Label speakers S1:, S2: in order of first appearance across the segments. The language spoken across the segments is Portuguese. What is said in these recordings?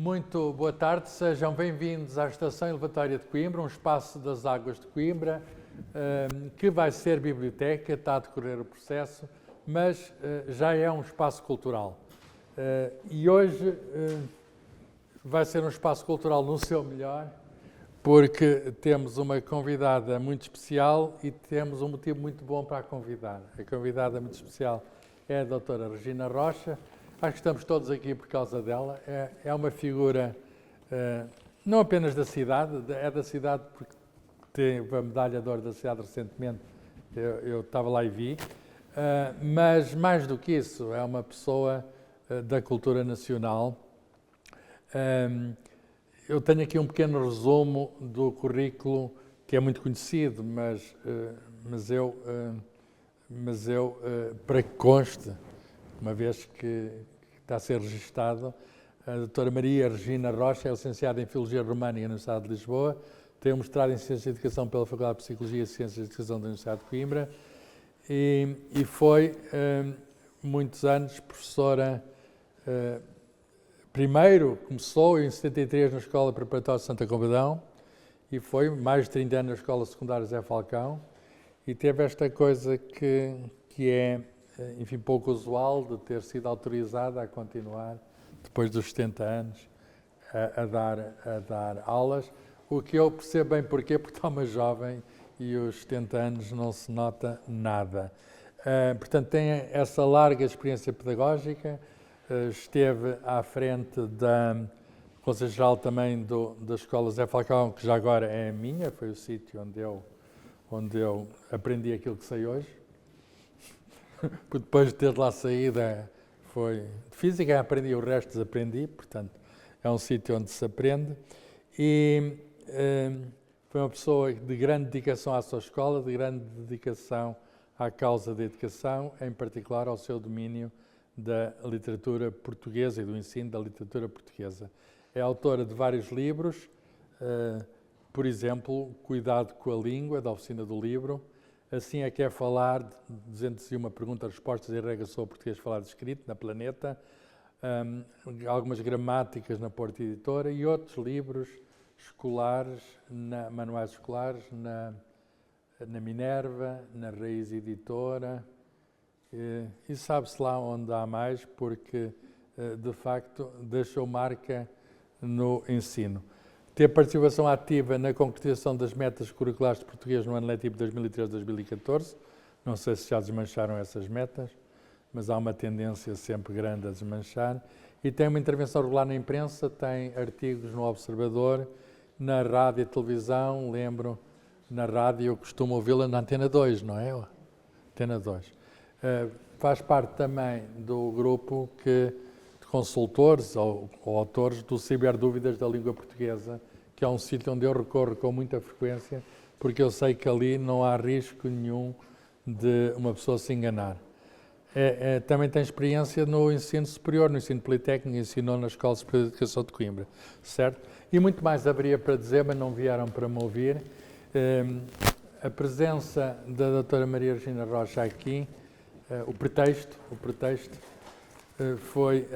S1: Muito boa tarde, sejam bem-vindos à Estação Elevatória de Coimbra, um espaço das águas de Coimbra, que vai ser biblioteca, está a decorrer o processo, mas já é um espaço cultural. E hoje vai ser um espaço cultural no seu melhor, porque temos uma convidada muito especial e temos um motivo muito bom para a convidar. A convidada muito especial é a doutora Regina Rocha. Acho que estamos todos aqui por causa dela. É uma figura não apenas da cidade, é da cidade porque teve a medalha de ouro da cidade recentemente, eu estava lá e vi, mas mais do que isso, é uma pessoa da cultura nacional. Eu tenho aqui um pequeno resumo do currículo que é muito conhecido, mas eu para que conste, uma vez que está a ser registado, a doutora Maria Regina Rocha é licenciada em Filologia Românica na Universidade de Lisboa, tem um mestrado em Ciências de Educação pela Faculdade de Psicologia e Ciências de Educação da Universidade de Coimbra e foi muitos anos professora. Primeiro começou em 73 na Escola Preparatória de Santa Combadão e foi mais de 30 anos na Escola Secundária Zé Falcão e teve esta coisa que é, enfim, pouco usual de ter sido autorizada a continuar, depois dos 70 anos, a dar aulas, o que eu percebo bem porquê, porque está uma jovem e os 70 anos não se nota nada. Portanto, tem essa larga experiência pedagógica, esteve à frente do Conselho Geral também da Escola Zé Falcão, que já agora é a minha, foi o sítio onde eu aprendi aquilo que sei hoje. Porque depois de ter lá saído, foi de física, aprendi, o resto desaprendi, portanto, é um sítio onde se aprende. E foi uma pessoa de grande dedicação à sua escola, de grande dedicação à causa da educação, em particular ao seu domínio da literatura portuguesa e do ensino da literatura portuguesa. É autora de vários livros, por exemplo, Cuidado com a Língua, da Oficina do Livro, Assim é que é falar, 201 perguntas, respostas e regras sobre o português falado e escrito, na Planeta, algumas gramáticas na Porta Editora e outros livros escolares, manuais escolares, na Minerva, na Raiz Editora, e sabe-se lá onde há mais, porque, de facto, deixou marca no ensino. Teve participação ativa na concretização das metas curriculares de português no ano letivo 2013-2014. Não sei se já desmancharam essas metas, mas há uma tendência sempre grande a desmanchar. E tem uma intervenção regular na imprensa, tem artigos no Observador, na rádio e televisão. Lembro, na rádio eu costumo ouvi-la na Antena 2, não é? Antena 2. Faz parte também do grupo de consultores ou autores do Ciberdúvidas da Língua Portuguesa, que é um sítio onde eu recorro com muita frequência, porque eu sei que ali não há risco nenhum de uma pessoa se enganar. Também tem experiência no ensino superior, no ensino politécnico, ensinou na Escola Superior de Educação de Coimbra, certo? E muito mais haveria para dizer, mas não vieram para me ouvir. A presença da doutora Maria Regina Rocha aqui, o pretexto foi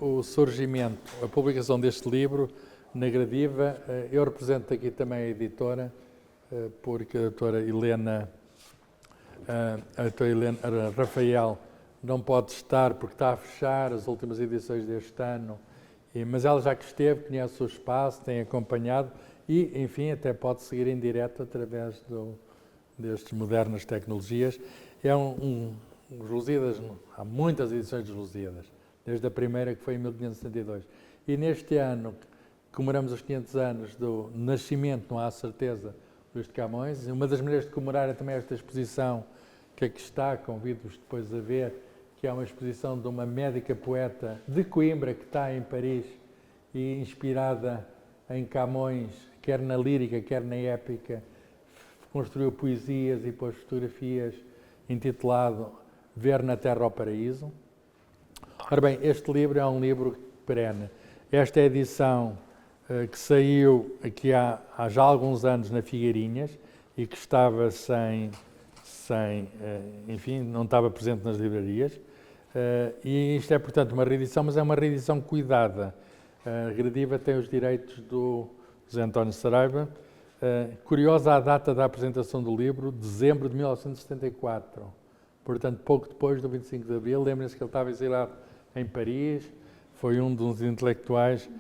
S1: o surgimento, a publicação deste livro na Gradiva. Eu represento aqui também a editora, porque a doutora Helena Rafael não pode estar porque está a fechar as últimas edições deste ano, mas ela já que esteve, conhece o espaço, tem acompanhado e, enfim, até pode seguir em direto através destas modernas tecnologias. É os Lusíadas, há muitas edições dos Lusíadas, desde a primeira que foi em 1572. E neste ano comemoramos os 500 anos do nascimento, não há certeza, Luís de Camões. Uma das maneiras de comemorar é também esta exposição que aqui está, convido-vos depois a ver, que é uma exposição de uma médica poeta de Coimbra que está em Paris e inspirada em Camões, quer na lírica, quer na épica, construiu poesias e pôs fotografias, intitulado Ver na Terra ao Paraíso. Ora bem, este livro é um livro perene. Esta é a edição que saiu aqui há já alguns anos na Figueirinhas e que estava enfim, não estava presente nas livrarias. E isto é, portanto, uma reedição, mas é uma reedição cuidada. A Gradiva tem os direitos do José António Saraiva. Curiosa a data da apresentação do livro, dezembro de 1974. Portanto, pouco depois do 25 de Abril. Lembrem-se que ele estava exilado em Paris, foi um dos intelectuais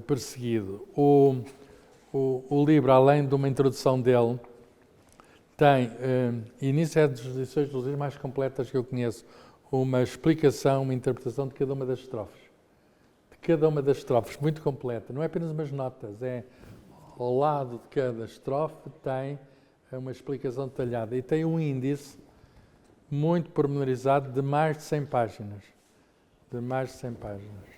S1: perseguido. O livro, além de uma introdução dele, tem, e nisso é das edições dos livros mais completas que eu conheço, uma explicação, uma interpretação de cada uma das estrofes. De cada uma das estrofes, muito completa. Não é apenas umas notas, é ao lado de cada estrofe tem uma explicação detalhada. E tem um índice muito pormenorizado de mais de 100 páginas. De mais de 100 páginas.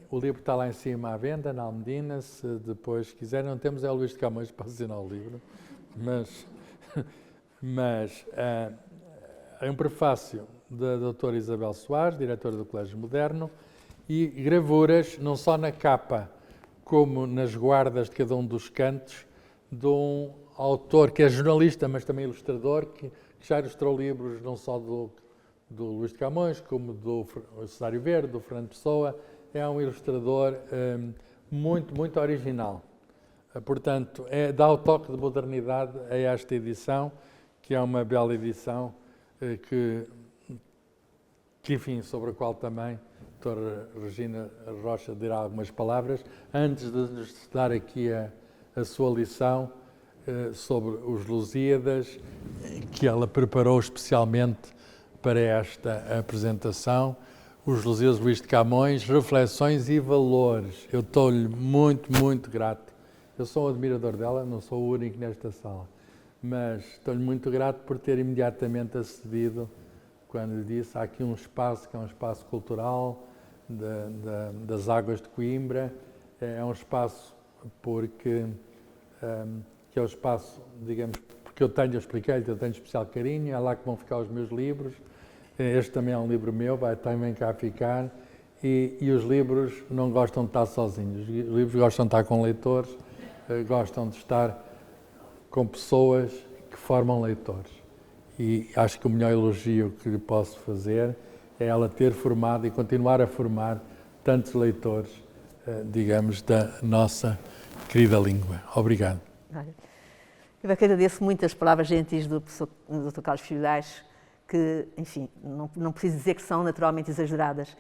S1: O livro está lá em cima à venda, na Almedina. Se depois quiserem, não temos é o Luís de Camões para assinar o livro. Mas é um prefácio da doutora Isabel Soares, diretora do Colégio Moderno, e gravuras, não só na capa, como nas guardas de cada um dos cantos, de um autor que é jornalista, mas também ilustrador, que já ilustrou livros não só do Luís de Camões, como do Cesário Verde, do Fernando Pessoa. É um ilustrador muito, muito original. Portanto, dá o toque de modernidade a esta edição, que é uma bela edição, que enfim, sobre a qual também a doutora Regina Rocha dirá algumas palavras, antes de nos dar aqui a sua lição sobre os Lusíadas, que ela preparou especialmente para esta apresentação. Os Lusíadas de Luís de Camões, reflexões e valores. Eu estou-lhe muito, muito grato. Eu sou um admirador dela, não sou o único nesta sala, mas estou-lhe muito grato por ter imediatamente acedido quando lhe disse há aqui um espaço que é um espaço cultural das Águas de Coimbra. É um espaço porque que é o espaço, digamos, porque eu expliquei-lhe, eu tenho especial carinho, é lá que vão ficar os meus livros. Este também é um livro meu, vai também cá ficar. E os livros não gostam de estar sozinhos, os livros gostam de estar com leitores, gostam de estar com pessoas que formam leitores. E acho que o melhor elogio que lhe posso fazer é ela ter formado e continuar a formar tantos leitores, digamos, da nossa querida língua. Obrigado.
S2: Eu agradeço muito as palavras gentis do professor Dr. Carlos Filhais, que, enfim, não preciso dizer que são naturalmente exageradas,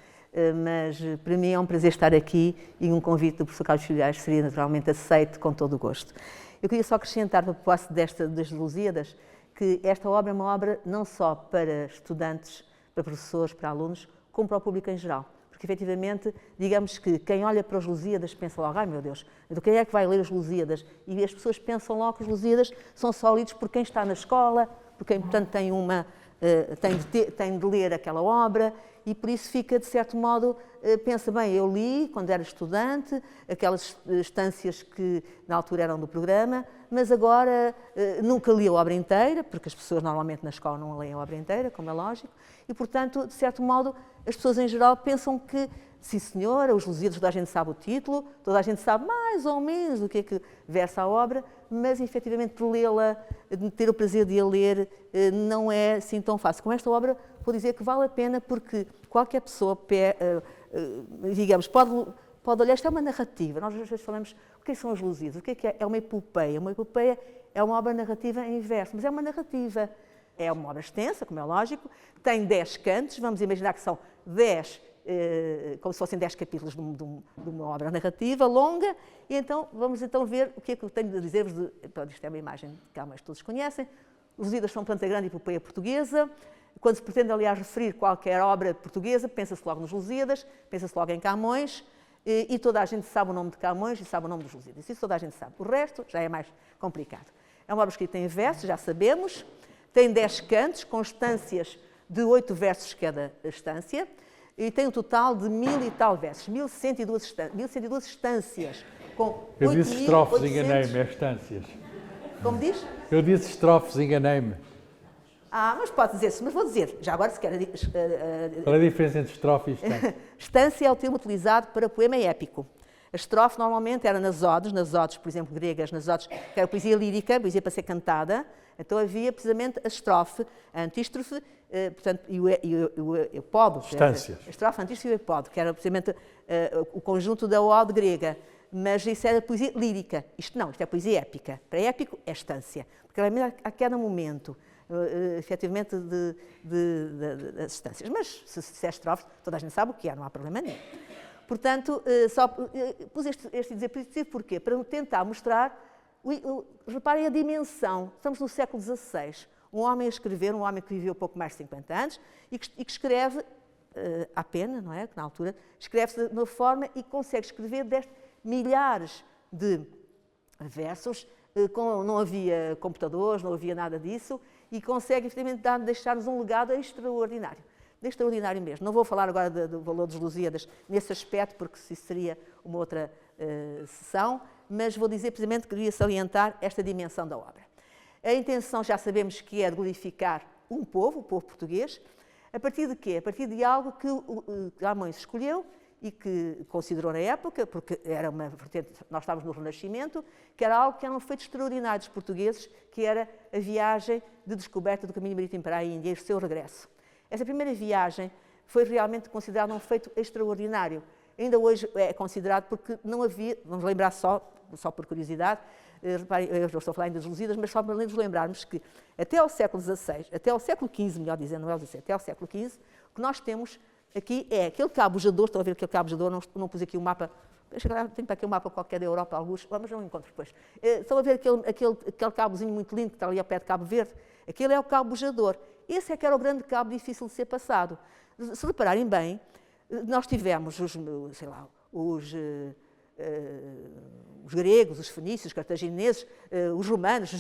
S2: mas para mim é um prazer estar aqui e um convite do professor Carlos Filhais seria naturalmente aceito com todo o gosto. Eu queria só acrescentar, para propósito das Lusíadas, que esta obra é uma obra não só para estudantes, para professores, para alunos, como para o público em geral. Porque, efetivamente, digamos que quem olha para os Lusíadas pensa logo, ai meu Deus, do quem é que vai ler os Lusíadas? E as pessoas pensam logo que os Lusíadas são só lidos por quem está na escola, por quem, portanto, tem de ler aquela obra, e por isso fica, de certo modo, pensa, bem, eu li quando era estudante, aquelas estâncias que na altura eram do programa, mas agora nunca li a obra inteira, porque as pessoas normalmente na escola não leem a obra inteira, como é lógico, e portanto, de certo modo, as pessoas em geral pensam que, sim senhora, os Lusíadas, toda a gente sabe o título, toda a gente sabe mais ou menos do que é que versa a obra, mas efetivamente de lê-la, de ter o prazer de a ler, não é assim tão fácil. Com esta obra, vou dizer que vale a pena porque qualquer pessoa, digamos, pode olhar, isto é uma narrativa, nós às vezes falamos, o que são os Lusíadas? O que é? É uma epopeia. Uma epopeia é uma obra narrativa em verso, mas é uma narrativa. É uma obra extensa, como é lógico, tem 10 cantos, vamos imaginar que são 10, como se fossem 10 capítulos de uma obra narrativa longa, e então vamos ver o que é que eu tenho de dizer-vos. Isto é uma imagem que Camões todos conhecem. Os Lusíadas são, portanto, a grande epopeia portuguesa. Quando se pretende, aliás, referir qualquer obra portuguesa, pensa-se logo nos Lusíadas, pensa-se logo em Camões, e toda a gente sabe o nome de Camões e sabe o nome dos Lusíadas. Isso toda a gente sabe. O resto já é mais complicado. É uma obra escrita em versos, já sabemos, tem 10 cantos, com estâncias de 8 versos cada estância, e tem um total de 1000 e tal versos, 1102 estâncias.
S1: Eu disse estrofes, enganei-me, é estâncias.
S2: Como diz?
S1: Eu disse estrofes, enganei-me.
S2: Mas pode dizer-se, mas vou dizer, já agora se quer...
S1: Qual é a diferença entre estrofe e estância?
S2: Estância é o termo utilizado para poema épico. A estrofe normalmente era nas odes, por exemplo, gregas, nas odes, que era poesia lírica, poesia para ser cantada. Então havia precisamente a estrofe, a antístrofe, portanto, e o epódo.
S1: Estâncias.
S2: A estrofe, a antístrofe e o epódo, que era precisamente o conjunto da ode grega. Mas isso era poesia lírica. Isto não, isto é poesia épica. Para épico é estância. Porque realmente a cada momento, efetivamente, das estâncias. Mas se é estrofe, toda a gente sabe o que é, não há problema nenhum. Portanto, só pus este diapositivo porquê? Para tentar mostrar, reparem a dimensão. Estamos no século XVI. Um homem a escrever, um homem que viveu pouco mais de 50 anos e que escreve à pena, não é? Que na altura escreve-se de uma forma e consegue escrever milhares de versos, não havia computadores, não havia nada disso, e consegue, efetivamente, deixar-nos um legado extraordinário. Extraordinário mesmo. Não vou falar agora do valor dos Lusíadas nesse aspecto, porque isso seria uma outra sessão, mas vou dizer precisamente que queria salientar esta dimensão da obra. A intenção, já sabemos que é de glorificar um povo, o povo português, a partir de quê? A partir de algo que Camões escolheu e que considerou na época, porque era uma vertente, nós estávamos no Renascimento, que era algo que eram feitos extraordinários portugueses, que era a viagem de descoberta do caminho marítimo para a Índia e o seu regresso. Essa primeira viagem foi realmente considerada um feito extraordinário. Ainda hoje é considerado porque não havia, vamos lembrar só por curiosidade, reparem, eu estou a falar ainda dos Lusíadas, mas só para nos lembrarmos que até ao século XVI, até ao século XV, melhor dizendo, não é o XVI, até ao século XV, o que nós temos aqui é aquele cabo bujador, estão a ver aquele cabo bujador, não pus aqui o mapa, tenho para aqui um mapa qualquer da Europa, alguns, mas não encontro depois. Estão a ver aquele cabozinho muito lindo que está ali ao pé de Cabo Verde? Aquele é o cabo bujador. Esse é que era o grande cabo difícil de ser passado. Se repararem bem, nós tivemos os gregos, os fenícios, os cartagineses, os romanos,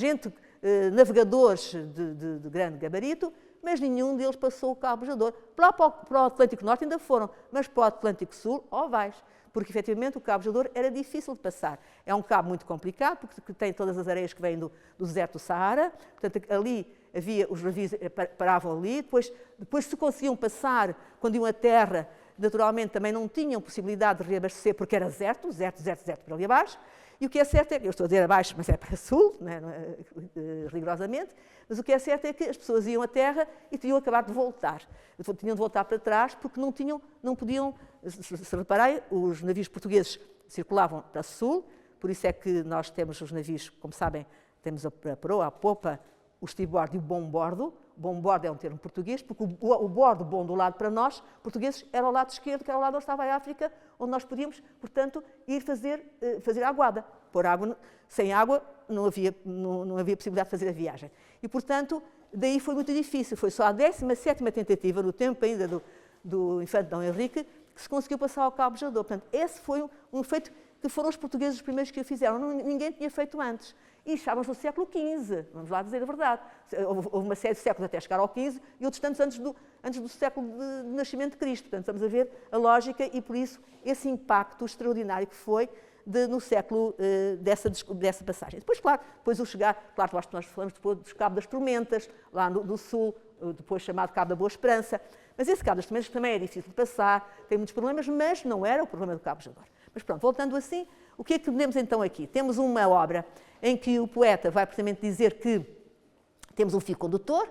S2: navegadores de grande gabarito, mas nenhum deles passou o cabo bujador. Para o Atlântico Norte ainda foram, mas para o Atlântico Sul, vais. Porque, efetivamente, o cabo bujador era difícil de passar. É um cabo muito complicado, porque tem todas as areias que vêm do deserto do Saara. Portanto, ali os navios paravam ali. Depois, se conseguiam passar, quando iam à terra, naturalmente também não tinham possibilidade de reabastecer, porque era deserto por ali abaixo. E o que é certo é que, eu estou a dizer abaixo, mas é para sul, não é, rigorosamente, mas o que é certo é que as pessoas iam à terra e tinham acabado de voltar. Tinham de voltar para trás porque não podiam, se repararem, os navios portugueses circulavam para sul, por isso é que nós temos os navios, como sabem, temos a proa, a popa, o estribordo e o bombordo. Bombordo é um termo português, porque o bordo bom do lado para nós, portugueses, era o lado esquerdo, que era o lado onde estava a África, onde nós podíamos, portanto, ir fazer aguada. Pôr água, sem água não havia possibilidade de fazer a viagem. E, portanto, daí foi muito difícil. Foi só a 17ª tentativa, no tempo ainda do infante Dom Henrique, que se conseguiu passar ao cabo bujador. Portanto, esse foi um feito que foram os portugueses os primeiros que o fizeram. Ninguém tinha feito antes. E estávamos no século XV, vamos lá dizer a verdade. Houve uma série de séculos até chegar ao XV e outros tantos antes do século de nascimento de Cristo. Portanto, estamos a ver a lógica e, por isso, esse impacto extraordinário que foi no século dessa passagem. Depois, claro, o chegar, claro, nós falamos depois do Cabo das Tormentas, lá no sul, depois chamado Cabo da Boa Esperança. Mas esse Cabo das Tormentas também é difícil de passar, tem muitos problemas, mas não era o problema do Cabo bujador. Mas pronto, voltando assim, o que é que temos então aqui? Temos uma obra em que o poeta vai precisamente dizer que temos um fio condutor,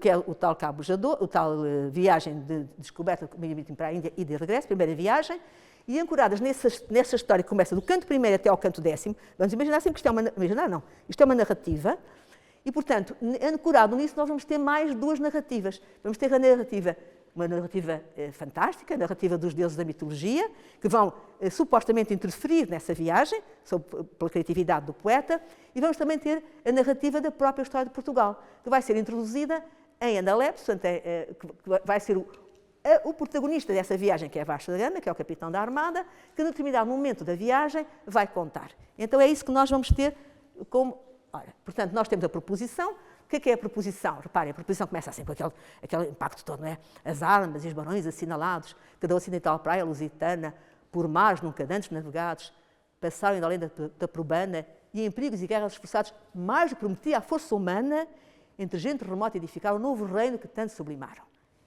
S2: que é o tal cabo bujador, o tal viagem de descoberta do caminho marítimo para a Índia e de regresso, primeira viagem, e ancoradas nessa história que começa do canto primeiro até ao canto 10º, vamos imaginar sempre que isto é isto é uma narrativa, e portanto, ancorado nisso nós vamos ter mais duas narrativas. Vamos ter uma narrativa fantástica, a narrativa dos deuses da mitologia, que vão supostamente interferir nessa viagem, pela criatividade do poeta, e vamos também ter a narrativa da própria história de Portugal, que vai ser introduzida em Andalep, portanto, que vai ser o protagonista dessa viagem, que é Vasco da Gama, que é o capitão da Armada, que em determinado momento da viagem vai contar. Então é isso que nós vamos ter como... Ora, portanto, nós temos a proposição. O que é a proposição? Reparem, a proposição começa assim, com aquele impacto todo, não é? As armas e os barões assinalados, cada ocidental praia lusitana, por mares nunca antes navegados, passaram ainda além da Probana e em perigos e guerras esforçados, mais do que prometia a força humana, entre gente remota edificar um novo reino que tanto sublimaram.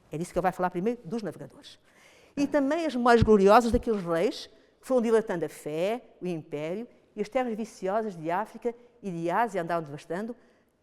S2: É disso que ele vai falar primeiro dos navegadores. E também as memórias gloriosas daqueles reis que foram dilatando a fé, o império e as terras viciosas de África e de Ásia andaram devastando,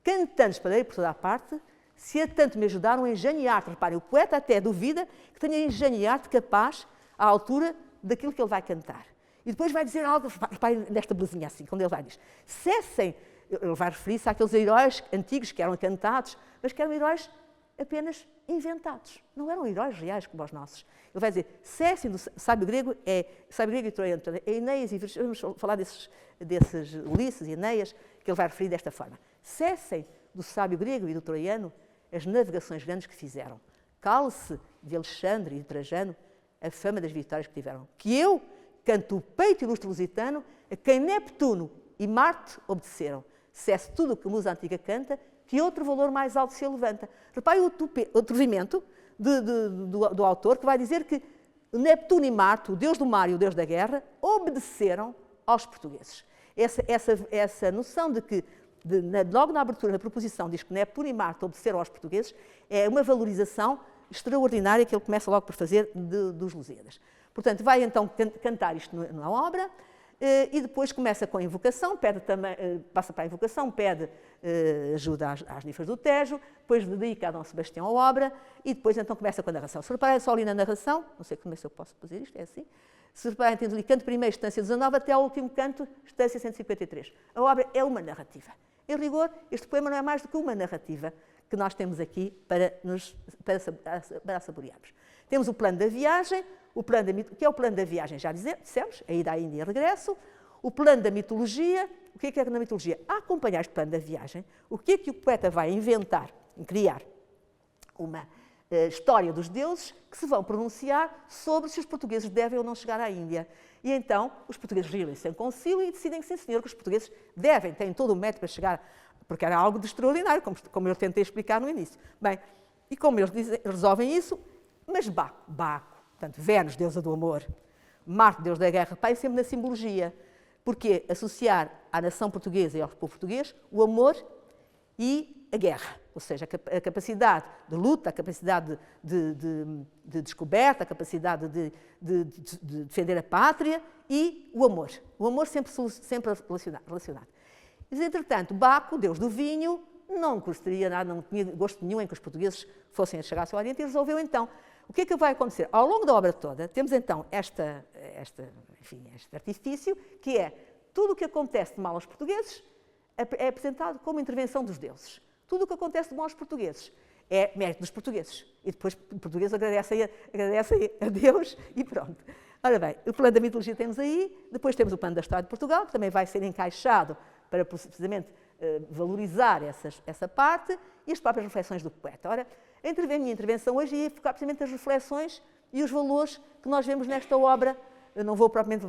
S2: cantando espalhei por toda a parte, se a tanto me ajudaram a engenhar-te. Reparem, o poeta até duvida que tenha engenhar-te capaz à altura daquilo que ele vai cantar. E depois vai dizer algo, reparem nesta belezinha assim, quando ele vai dizer, cessem, ele vai referir-se àqueles heróis antigos que eram cantados, mas que eram heróis apenas inventados, não eram heróis reais como os nossos. Ele vai dizer, cessem do sábio grego e troiano, é Enéas e Virgílio, vamos falar desses Ulisses e Enéas, que ele vai referir desta forma. Cessem do sábio grego e do troiano as navegações grandes que fizeram. Cale-se de Alexandre e de Trajano a fama das vitórias que tiveram. Que eu canto o peito ilustre lusitano, a quem Neptuno e Marte obedeceram. Cesse tudo o que a musa antiga canta, que outro valor mais alto se levanta. Repare o atrevimento do autor, que vai dizer que Neptuno e Marte, o deus do mar e o deus da guerra, obedeceram aos portugueses. Essa noção de que, logo na abertura, na proposição, diz que Neptuno e Marte obedeceram aos portugueses, é uma valorização extraordinária que ele começa logo por fazer dos Lusíadas. Portanto, vai então cantar isto na obra, e depois começa com a invocação, passa para a invocação, pede ajuda às ninfas do Tejo, depois dedica a Dom Sebastião a obra, e depois então começa com a narração. Se repararem só ali na narração, não sei como é que eu posso fazer isto, é assim, se repararem, tem ali canto primeiro, estância 19, até ao último canto, estância 153. A obra é uma narrativa. Em rigor, este poema não é mais do que uma narrativa que nós temos aqui para saborearmos. Temos o plano da viagem, que é o plano da viagem, já dissemos, a ida à Índia e regresso, o plano da mitologia. O que é na mitologia? A acompanhar este plano da viagem, o que o poeta vai inventar, criar uma história dos deuses que se vão pronunciar sobre se os portugueses devem ou não chegar à Índia. E então os portugueses reúnem-se em concílio e decidem que sim, senhor, que os portugueses têm todo o método para chegar, porque era algo de extraordinário, como eu tentei explicar no início. Bem, e como eles resolvem isso, mas Baco, portanto, Vênus, deusa do amor, Marte, deus da guerra, pai sempre na simbologia, porque associar à nação portuguesa e ao povo português o amor e a guerra, ou seja, a capacidade de luta, a capacidade de descoberta, a capacidade de defender a pátria e o amor sempre relacionado. Mas, entretanto, Baco, deus do vinho, não gostaria nada, não tinha gosto nenhum em que os portugueses chegassem ao Oriente e resolveu então. O que é que vai acontecer? Ao longo da obra toda, temos então este artifício, que é tudo o que acontece de mal aos portugueses é apresentado como intervenção dos deuses. Tudo o que acontece de bom aos portugueses é mérito dos portugueses. E depois os portugueses agradecem a Deus e pronto. Ora bem, o plano da mitologia temos aí, depois temos o plano da história de Portugal, que também vai ser encaixado para precisamente valorizar essa parte, e as próprias reflexões do poeta. Ora, a minha intervenção hoje ia focar precisamente as reflexões e os valores que nós vemos nesta obra. Eu não vou propriamente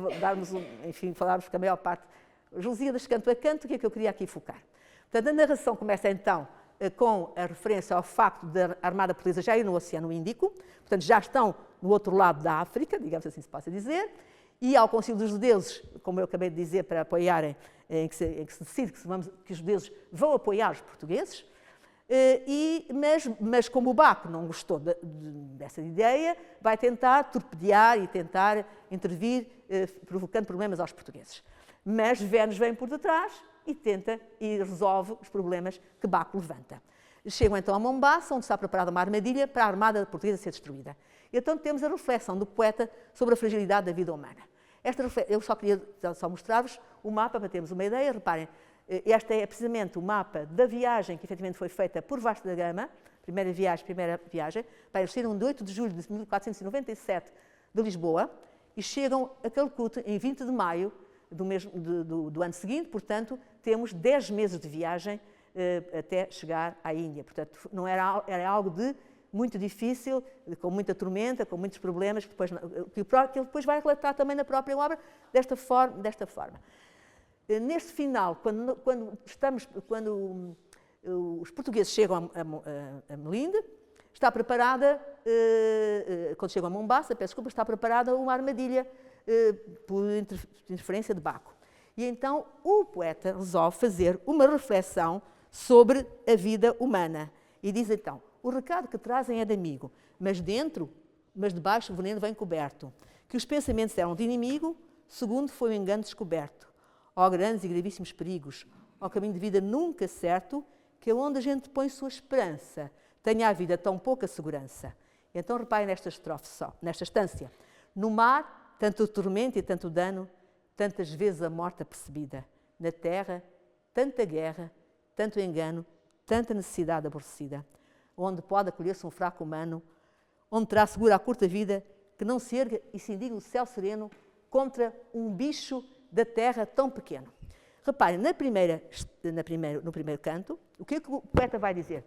S2: falarmos porque a maior parte, os Lusíadas canto a canto, o que é que eu queria aqui focar? Portanto, a narração começa então com a referência ao facto da Armada Portuguesa já ir no Oceano Índico, portanto já estão no outro lado da África, digamos assim se possa dizer, e ao Concílio dos Deuses, como eu acabei de dizer, para apoiarem, em que se decide que os deuses vão apoiar os portugueses, mas como o Baco não gostou dessa ideia, vai tentar torpedear e tentar intervir, provocando problemas aos portugueses. Mas Vênus vem por detrás e tenta e resolve os problemas que Baco levanta. Chegam então a Mombaça, onde está preparada uma armadilha para a armada portuguesa ser destruída. E então temos a reflexão do poeta sobre a fragilidade da vida humana. Eu só queria mostrar-vos o mapa para termos uma ideia. Reparem, este é precisamente o mapa da viagem que efetivamente foi feita por Vasco da Gama, primeira viagem, para eles saíram de 8 de julho de 1497 de Lisboa e chegam a Calcute em 20 de maio do ano seguinte, portanto, temos 10 meses de viagem até chegar à Índia. Portanto, não era algo muito difícil, com muita tormenta, com muitos problemas, que ele depois vai relatar também na própria obra desta forma. Neste final, quando os portugueses chegam a Melinde, está preparada, quando chegam a Mombaça, está preparada uma armadilha por interferência de Baco. E então o poeta resolve fazer uma reflexão sobre a vida humana. E diz então, o recado que trazem é de amigo, mas de baixo o veneno vem coberto. Que os pensamentos eram de inimigo, segundo foi o engano descoberto. Ó grandes e gravíssimos perigos, ó caminho de vida nunca certo, que é onde a gente põe sua esperança, tenha a vida tão pouca segurança. Então reparem nesta estrofe só, nesta estância. No mar, tanto tormento e tanto dano, tantas vezes a morte apercebida. Na terra, tanta guerra, tanto engano, tanta necessidade aborrecida. Onde pode acolher-se um fraco humano, onde terá segura a curta vida, que não se erga e se indigne o céu sereno contra um bicho da terra tão pequeno. Reparem, no primeiro canto, o que é que o poeta vai dizer?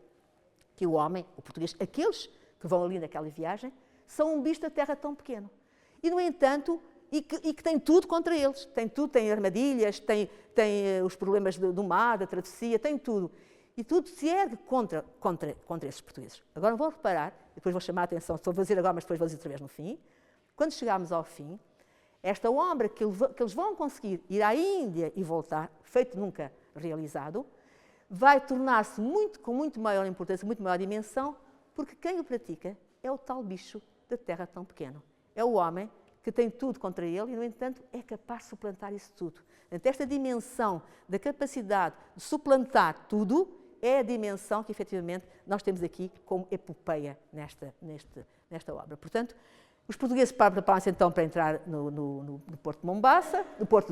S2: Que o homem, o português, aqueles que vão ali naquela viagem, são um bicho da terra tão pequeno. E, no entanto, e que tem tudo contra eles. Tem tudo, tem armadilhas, tem os problemas do mar, da travessia, tem tudo. E tudo se ergue contra esses portugueses. Agora vão reparar, depois vou chamar a atenção, estou a fazer agora, mas depois vou dizer outra vez no fim. Quando chegarmos ao fim, esta obra que eles vão conseguir ir à Índia e voltar, feito nunca realizado, vai tornar-se com muito maior importância, muito maior dimensão, porque quem o pratica é o tal bicho da terra tão pequeno. É o homem que tem tudo contra ele e, no entanto, é capaz de suplantar isso tudo. Portanto, esta dimensão da capacidade de suplantar tudo é a dimensão que, efetivamente, nós temos aqui como epopeia nesta obra. Portanto, os portugueses preparam-se então para entrar no porto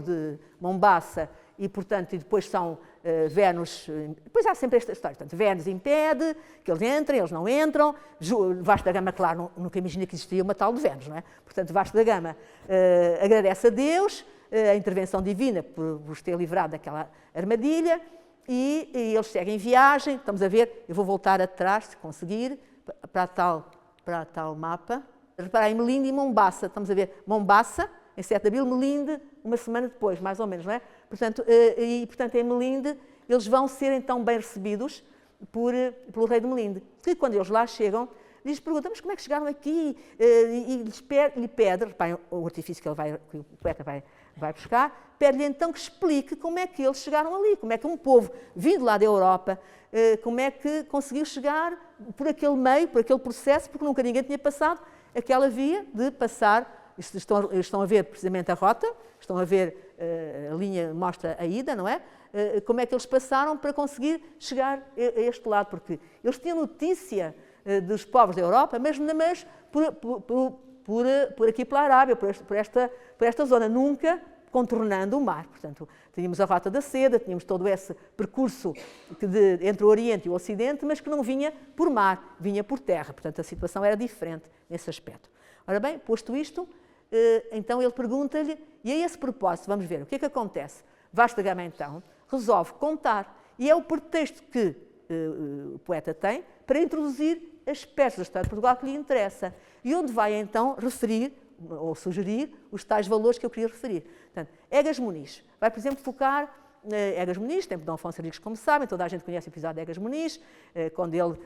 S2: de Mombasa, e, portanto, e depois são Vênus, depois há sempre esta história, portanto, Vênus impede que eles entrem, eles não entram, Vasco da Gama, claro, nunca imagina que existia uma tal de Vênus, não é? Portanto, Vasco da Gama agradece a Deus a intervenção divina por os ter livrado daquela armadilha, e eles seguem viagem, estamos a ver, eu vou voltar atrás, se conseguir, para a tal mapa. Reparem, Melinde e Mombasa, estamos a ver, Mombasa, em 7 de abril, Melinde, uma semana depois, mais ou menos, não é? Portanto, em Melinde, eles vão ser então bem recebidos pelo rei de Melinde, que quando eles lá chegam, lhes perguntam, mas como é que chegaram aqui? E lhe pede, reparem, o artifício que o poeta vai buscar, pede-lhe então que explique como é que eles chegaram ali, como é que um povo vindo lá da Europa, como é que conseguiu chegar por aquele meio, por aquele processo, porque nunca ninguém tinha passado aquela via de passar, estão a ver precisamente a rota, estão a ver, a linha mostra a ida, não é? Como é que eles passaram para conseguir chegar a este lado, porque eles tinham notícia dos povos da Europa, mas por aqui pela Arábia, por esta zona, nunca contornando o mar. Portanto, tínhamos a Rota da Seda, tínhamos todo esse percurso entre o Oriente e o Ocidente, mas que não vinha por mar, vinha por terra. Portanto, a situação era diferente nesse aspecto. Ora bem, posto isto, então ele pergunta-lhe, e a esse propósito, vamos ver, o que é que acontece? Vasco da Gama, então, resolve contar, e é o pretexto que o poeta tem para introduzir aspectos da história de Portugal que lhe interessa, e onde vai, então, referir ou sugerir os tais valores que eu queria referir. Portanto, Egas Muniz vai, por exemplo, focar Egas Muniz, tempo de Dom Afonso Henriques, como sabem, toda a gente conhece o episódio de Egas Muniz, quando ele,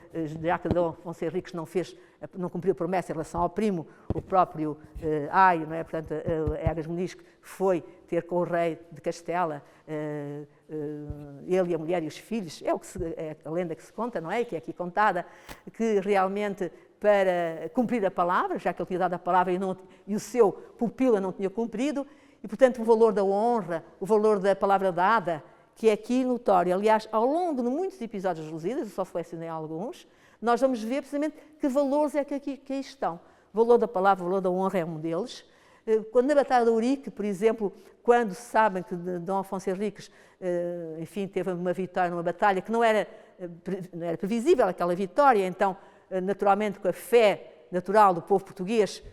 S2: já que Dom Afonso Henriques não cumpriu a promessa em relação ao primo, o próprio Aio, não é? Portanto, Egas Muniz foi ter com o rei de Castela, ele e a mulher e os filhos, é a lenda que se conta, não é? Que é aqui contada, que realmente para cumprir a palavra, já que ele tinha dado a palavra e o seu pupila não tinha cumprido, e, portanto, o valor da honra, o valor da palavra dada, que é aqui notório. Aliás, ao longo de muitos episódios dos Lusíadas, eu só selecionei alguns, nós vamos ver precisamente que valores é que aqui estão. O valor da palavra, o valor da honra é um deles. Quando na Batalha de Ourique, por exemplo, quando sabem que Dom Afonso Henriques, enfim, teve uma vitória numa batalha que não era previsível aquela vitória, então, naturalmente, com a fé natural do povo português,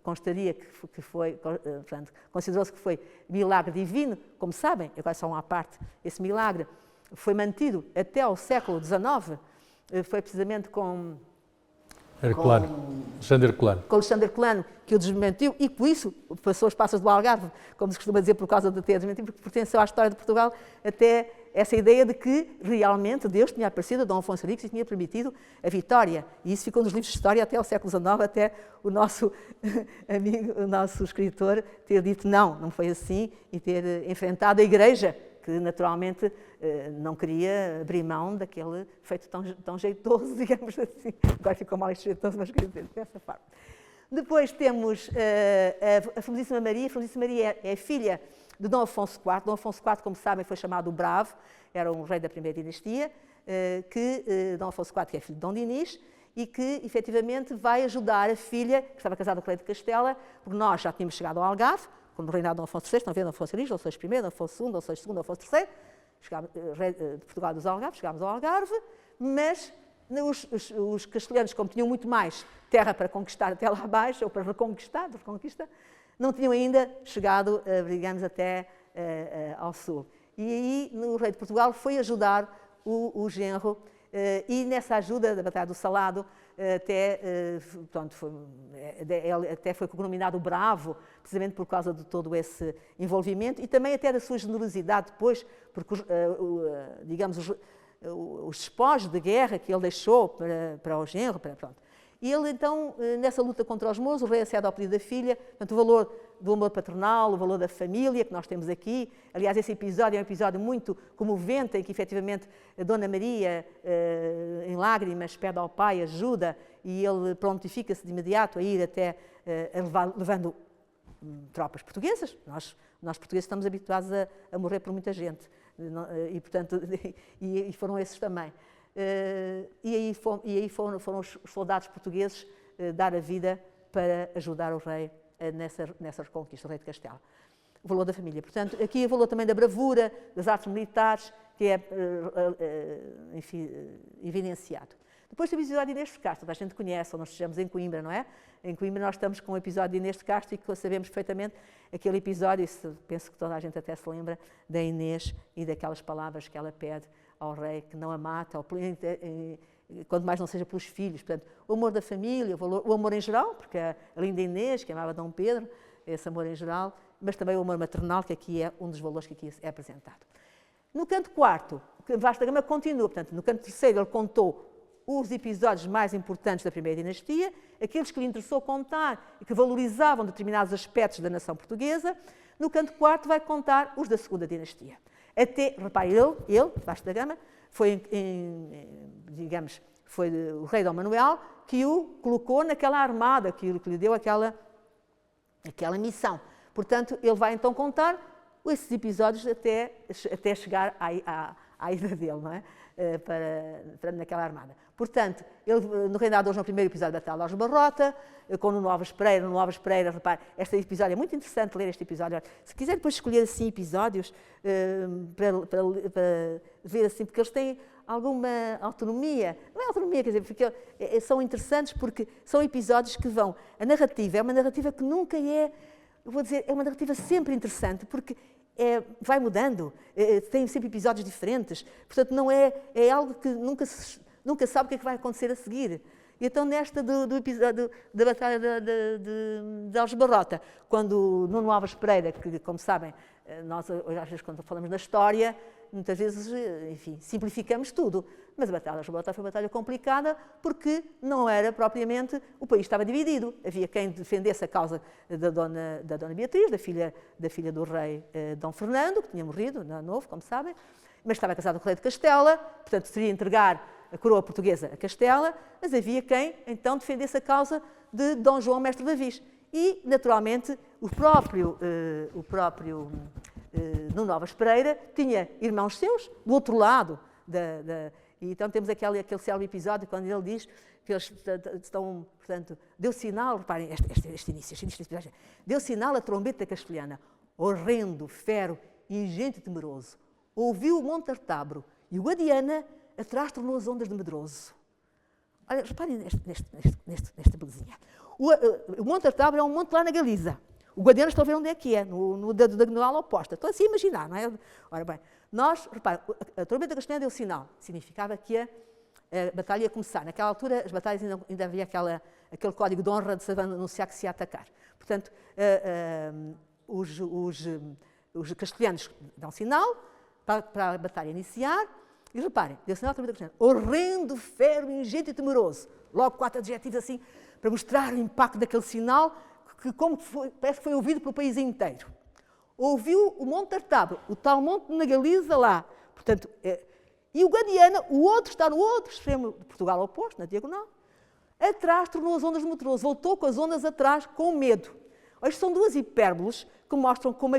S2: constaria que foi, portanto, considerou-se que foi milagre divino, como sabem, agora só uma parte, esse milagre foi mantido até ao século XIX, foi precisamente com
S1: Alexandre
S2: Herculano, que o desmentiu, e por isso passou as passas do Algarve, como se costuma dizer, por causa de ter desmentido, porque pertenceu à história de Portugal até essa ideia de que realmente Deus tinha aparecido a Dom Afonso Henriques e tinha permitido a vitória. E isso ficou nos livros de história até ao século XIX, até o nosso amigo, o nosso escritor, ter dito não foi assim, e ter enfrentado a Igreja, que naturalmente não queria abrir mão daquele feito tão jeitoso, digamos assim. Agora ficou mal este jeitoso, mas queria dizer dessa forma. Depois temos a Famosíssima Maria. A Famosíssima Maria é filha de Dom Afonso IV. Dom Afonso IV, como sabem, foi chamado o Bravo, era um rei da primeira dinastia, Dom Afonso IV, que é filho de Dom Dinis, e que, efetivamente, vai ajudar a filha, que estava casada com o rei de Castela, porque nós já tínhamos chegado ao Algarve, quando o reinado de Dom Afonso VI, não havia Dom Afonso I, Dom Afonso I, Dom Afonso II, Dom Afonso II, Dom Afonso III, rei de Portugal dos Algarves, chegámos ao Algarve, mas os castelhanos, como tinham muito mais terra para conquistar até lá abaixo, ou para reconquistar, não tinham ainda chegado, digamos, até ao sul. E aí o rei de Portugal foi ajudar o genro, e nessa ajuda da Batalha do Salado, até foi cognominado Bravo, precisamente por causa de todo esse envolvimento e também até da sua generosidade depois, porque, digamos, os despojos de guerra que ele deixou para o genro, pronto. E ele, então, nessa luta contra os mouros, o rei acede ao pedido da filha, portanto, o valor do amor paternal, o valor da família que nós temos aqui. Aliás, esse episódio é um episódio muito comovente, em que, efetivamente, a Dona Maria, em lágrimas, pede ao pai ajuda e ele prontifica-se de imediato a ir até, levando tropas portuguesas. Nós portugueses estamos habituados a morrer por muita gente, e, portanto, e foram esses também. E aí foram os soldados portugueses dar a vida para ajudar o rei nessa reconquista, o rei de Castela. O valor da família. Portanto, aqui o valor também da bravura, das artes militares, que é, enfim, evidenciado. Depois tem o episódio de Inês de Castro, toda a gente conhece, ou nós estejamos em Coimbra, não é? Em Coimbra nós estamos com o episódio de Inês de Castro e que sabemos perfeitamente aquele episódio, penso que toda a gente até se lembra, da Inês e daquelas palavras que ela pede ao rei, que não a mata, quando mais não seja pelos filhos. Portanto, o amor da família, o amor em geral, porque a linda Inês, que amava Dom Pedro, esse amor em geral, mas também o amor maternal, que aqui é um dos valores que aqui é apresentado. No canto quarto, Vasco da Gama continua, portanto, no canto terceiro ele contou os episódios mais importantes da primeira dinastia, aqueles que lhe interessou contar e que valorizavam determinados aspectos da nação portuguesa. No canto quarto vai contar os da segunda dinastia. Até, repare, ele, Vasco da Gama, foi o rei Dom Manuel que o colocou naquela armada, que lhe deu aquela missão. Portanto, ele vai então contar esses episódios até chegar à ida dele, não é? Para naquela armada. Portanto, ele, no reinado de hoje, no primeiro episódio da Batalha de Aljubarrota, com Nuno Alves Pereira, repare, este episódio é muito interessante ler este episódio. Se quiser depois escolher assim episódios para ver assim, porque eles têm alguma autonomia, não é autonomia, quer dizer, porque são interessantes porque são episódios que vão, a narrativa é uma narrativa que nunca é, vou dizer, é uma narrativa sempre interessante, porque vai mudando, tem sempre episódios diferentes, portanto não é algo que nunca sabe o que é que vai acontecer a seguir. E então nesta do episódio da Batalha de Aljubarrota, quando Nuno Alves Pereira, que como sabem, nós às vezes quando falamos da história, muitas vezes, enfim, simplificamos tudo, mas a Batalha de Aljubarrota foi uma batalha complicada porque não era propriamente, o país estava dividido, havia quem defendesse a causa da Dona Beatriz, da filha do rei Dom Fernando, que tinha morrido, novo, como sabem, mas estava casado com o rei de Castela, portanto seria entregar a coroa portuguesa a Castela, mas havia quem então defendesse a causa de Dom João Mestre Davis. E, naturalmente, o próprio Nuno Alves Pereira tinha irmãos seus do outro lado. E então temos aquele célebre episódio quando ele diz que eles estão, portanto, deu sinal, reparem, este início, deu sinal a trombeta castelhana, horrendo, fero, ingente e temeroso. Ouviu o Monte Artabro e o Guadiana atrás tornou as ondas de Medroso. Olha, reparem nesta belezinha. O Monte Artabro é um monte lá na Galiza. O Guadiana, estão a ver onde é que é, no diagonal oposta. Estão assim a imaginar, não é? Ora bem, reparem, a trombeta castelhana deu sinal. Significava que a batalha ia começar. Naquela altura, as batalhas ainda havia aquele código de honra de se anunciar que se ia atacar. Portanto, os castelhanos dão sinal para a batalha iniciar. E reparem, deu sinal também da questão. Horrendo, fero, ingente e temeroso. Logo 4 adjetivos assim, para mostrar o impacto daquele sinal, que parece que foi ouvido pelo país inteiro. Ouviu o Monte Artabro, o tal monte na Galiza lá. Portanto, e o Guadiana, o outro está no outro extremo de Portugal oposto, na diagonal. Atrás tornou as ondas motorosas, voltou com as ondas atrás com medo. Isto são duas hipérboles que mostram como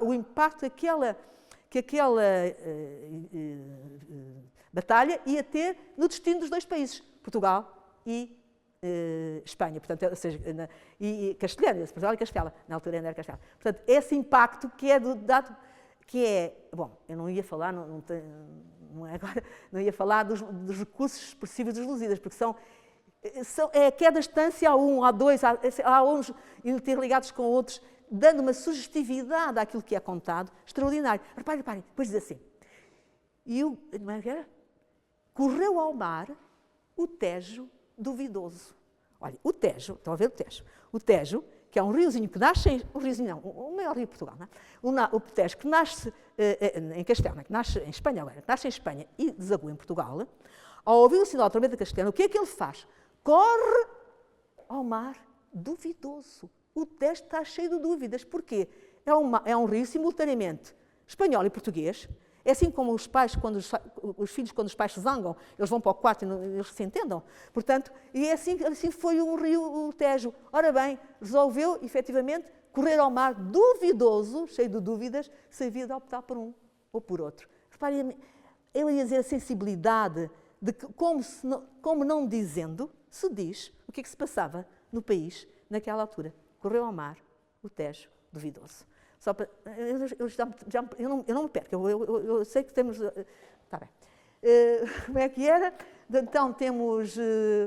S2: o impacto que aquela batalha ia ter no destino dos dois países, Portugal e Espanha, portanto, ou seja, e Castelhano, Portugal e Castela, na altura ainda era Castela. Portanto, esse impacto que é dado, que é, bom, eu não ia falar, não ia falar dos recursos expressivos dos Lusíadas, porque é queda distância a um, a dois, há uns interligados com outros, dando uma sugestividade àquilo que é contado, extraordinário. Repare, depois diz assim, correu ao mar o Tejo duvidoso. Olha, o Tejo, estão a ver o Tejo? O Tejo, que é um riozinho que nasce, o maior rio de Portugal, não é? O Tejo que nasce em Castela, que nasce em Espanha agora, que nasce em Espanha e desagua em Portugal, ao ouvir o sinal da trombeta castelhana, o que é que ele faz? Corre ao mar duvidoso. O Tejo está cheio de dúvidas. Porquê? É um rio simultaneamente espanhol e português. É assim como os pais, os filhos, quando os pais se zangam, eles vão para o quarto e eles se entendam. Portanto, e assim foi um rio, o Tejo. Ora bem, resolveu, efetivamente, correr ao mar duvidoso, cheio de dúvidas, se havia de optar por um ou por outro. Reparem, eu ia dizer a sensibilidade de que, como não dizendo, se diz o que é que se passava no país naquela altura. Correu ao mar o Tejo duvidoso. Só para, eu não me perco, eu sei que temos... Está bem. Como é que era? Então temos,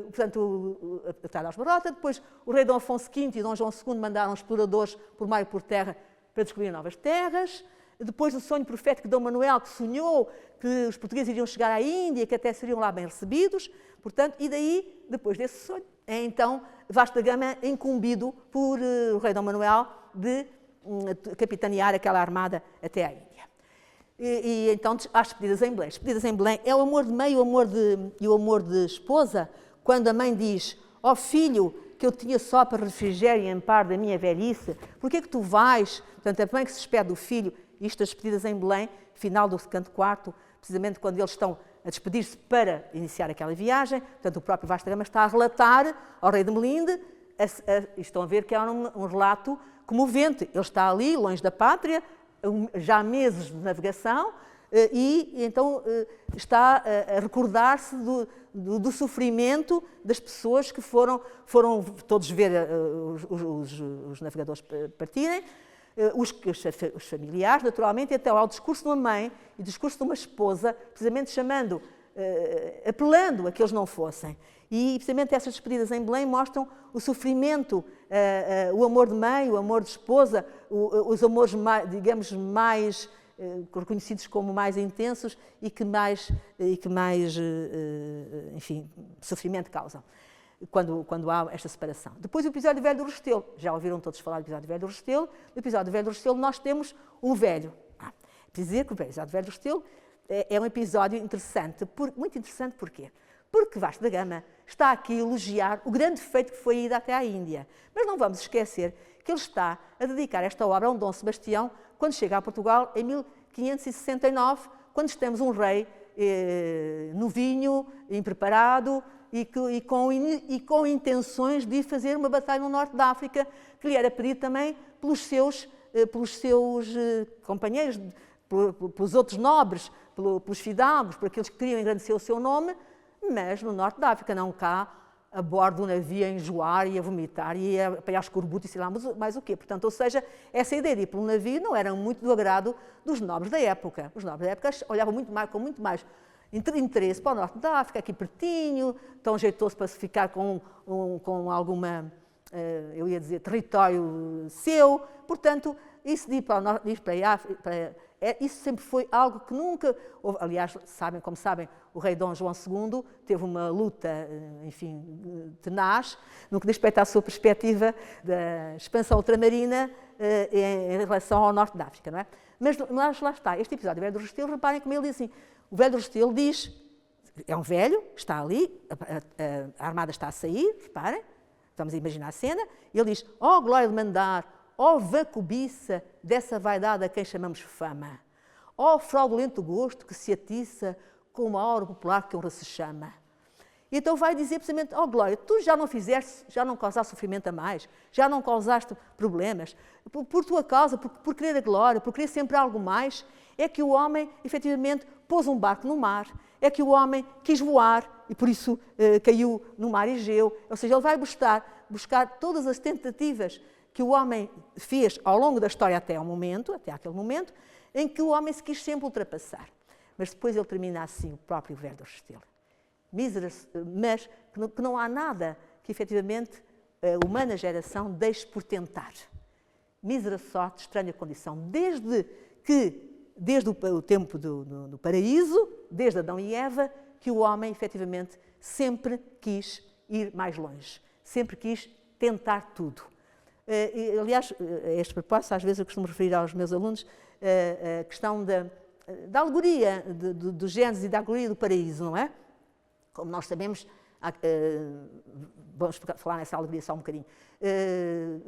S2: portanto, a Batalha de Aljubarrota, depois o rei Dom Afonso V e Dom João II mandaram exploradores por mar e por terra para descobrir novas terras. Depois do sonho profético de Dom Manuel, que sonhou que os portugueses iriam chegar à Índia, que até seriam lá bem recebidos. Portanto, e daí, depois desse sonho, então Vasco da Gama é incumbido por o rei Dom Manuel de capitanear aquela armada até à Índia. E então há as despedidas em Belém. As despedidas em Belém é o amor de mãe e o amor de esposa, quando a mãe diz: ó filho, que eu tinha só para refrigério e amparo da minha velhice, porquê é que tu vais? Portanto, a mãe que se despede do filho, isto as despedidas em Belém, final do canto quarto, precisamente quando eles estão a despedir-se para iniciar aquela viagem. Portanto, o próprio Vasco da Gama está a relatar ao rei de Melinde, e estão a ver que é um relato comovente. Ele está ali, longe da pátria, já há meses de navegação, e então está a recordar-se do sofrimento das pessoas que foram todos ver os navegadores partirem, os familiares, naturalmente, e até ao discurso de uma mãe e discurso de uma esposa, precisamente apelando a que eles não fossem. E, precisamente, essas despedidas em Belém mostram o sofrimento, o amor de mãe, o amor de esposa, os amores, digamos, mais reconhecidos como mais intensos e que mais enfim, sofrimento causam, quando há esta separação. Depois o episódio do Velho do Restelo. Já ouviram todos falar do episódio do Velho do Restelo? No episódio do Velho do Restelo nós temos um velho. Dizer que o episódio do Velho do Restelo é um episódio interessante. Muito interessante porquê? Porque Vasco da Gama está aqui a elogiar o grande feito que foi a ida até à Índia. Mas não vamos esquecer que ele está a dedicar esta obra a um Dom Sebastião quando chega a Portugal em 1569, quando temos um rei novinho, impreparado e com intenções de fazer uma batalha no norte da África, que lhe era pedido também pelos seus companheiros, pelos outros nobres, pelos fidalgos, por aqueles que queriam engrandecer o seu nome, mas no norte da África, não cá, a bordo do navio a enjoar e a vomitar e a apanhar escorbuto e sei lá mais o quê. Portanto, ou seja, essa ideia de ir pelo navio não era muito do agrado dos nobres da época. Os nobres da época olhavam com muito mais interesse para o norte da África, aqui pertinho, tão jeitoso para se ficar com alguma, eu ia dizer, território seu. Portanto, isso de ir para o norte, ir para a África, isso sempre foi algo que nunca houve. Aliás, como sabem, o rei Dom João II teve uma luta, enfim, tenaz, no que diz respeito à sua perspectiva da expansão ultramarina em relação ao norte da África, não é? Mas lá está, este episódio do Velho do Restelo, reparem como ele diz assim, o Velho do Restelo diz, é um velho, está ali, a armada está a sair, reparem, vamos imaginar a cena, e ele diz: ó glória de mandar, ó vã cobiça dessa vaidade a quem chamamos fama, ó fraudulento gosto que se atiça com uma aura popular que honra se chama. Então vai dizer precisamente, Glória, tu já não fizeste, já não causaste sofrimento a mais, já não causaste problemas, por tua causa, por querer a glória, por querer sempre algo mais, é que o homem, efetivamente, pôs um barco no mar, é que o homem quis voar e por isso caiu no mar Egeu. Ou seja, ele vai buscar todas as tentativas que o homem fez ao longo da história até aquele momento, em que o homem se quis sempre ultrapassar. Mas depois ele termina assim, o próprio Verbo do Restelo. Mas que não há nada que efetivamente a humana geração deixe por tentar. Mísera sorte, estranha condição. Desde o tempo do paraíso, desde Adão e Eva, que o homem efetivamente sempre quis ir mais longe, sempre quis tentar tudo. Aliás, a este propósito, às vezes eu costumo referir aos meus alunos a questão da alegoria do Gênesis e da alegoria do paraíso, não é? Como nós sabemos, vamos falar nessa alegoria só um bocadinho.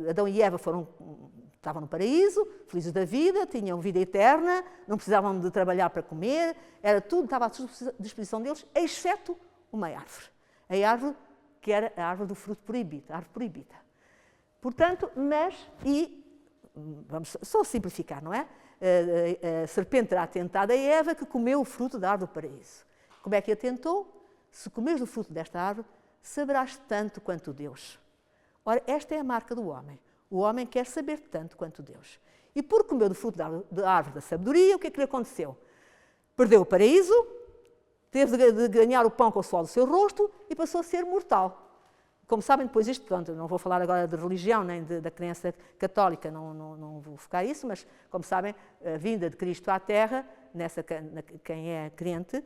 S2: Adão e Eva estavam no paraíso, felizes da vida, tinham vida eterna, não precisavam de trabalhar para comer, tudo estava à disposição deles, exceto uma árvore. A árvore que era a árvore do fruto proibido, a árvore proibida. Portanto, vamos só simplificar, não é? A serpente terá tentado a Eva, que comeu o fruto da árvore do paraíso. Como é que a tentou? Se comeres do fruto desta árvore, saberás tanto quanto Deus. Ora, esta é a marca do homem. O homem quer saber tanto quanto Deus. E por comer do fruto da árvore da sabedoria, o que é que lhe aconteceu? Perdeu o paraíso, teve de ganhar o pão com o suor do seu rosto e passou a ser mortal. Como sabem, depois isto, pronto, não vou falar agora de religião, nem da crença católica, não vou focar isso, mas, como sabem, a vinda de Cristo à Terra, quem é crente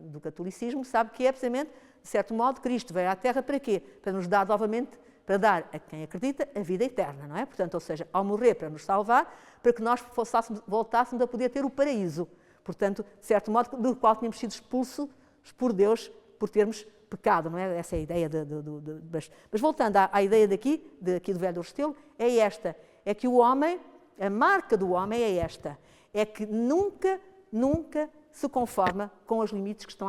S2: do catolicismo, sabe que é precisamente, de certo modo, Cristo veio à Terra para quê? Para nos dar novamente, para dar a quem acredita a vida eterna, não é? Portanto, ou seja, ao morrer para nos salvar, para que nós voltássemos a poder ter o paraíso. Portanto, de certo modo, do qual tínhamos sido expulsos por Deus por termos pecado, não é? Essa é a ideia mas voltando à ideia daqui do Velho do Restelo, é esta, é que o homem, a marca do homem é esta, é que nunca se conforma com os limites que estão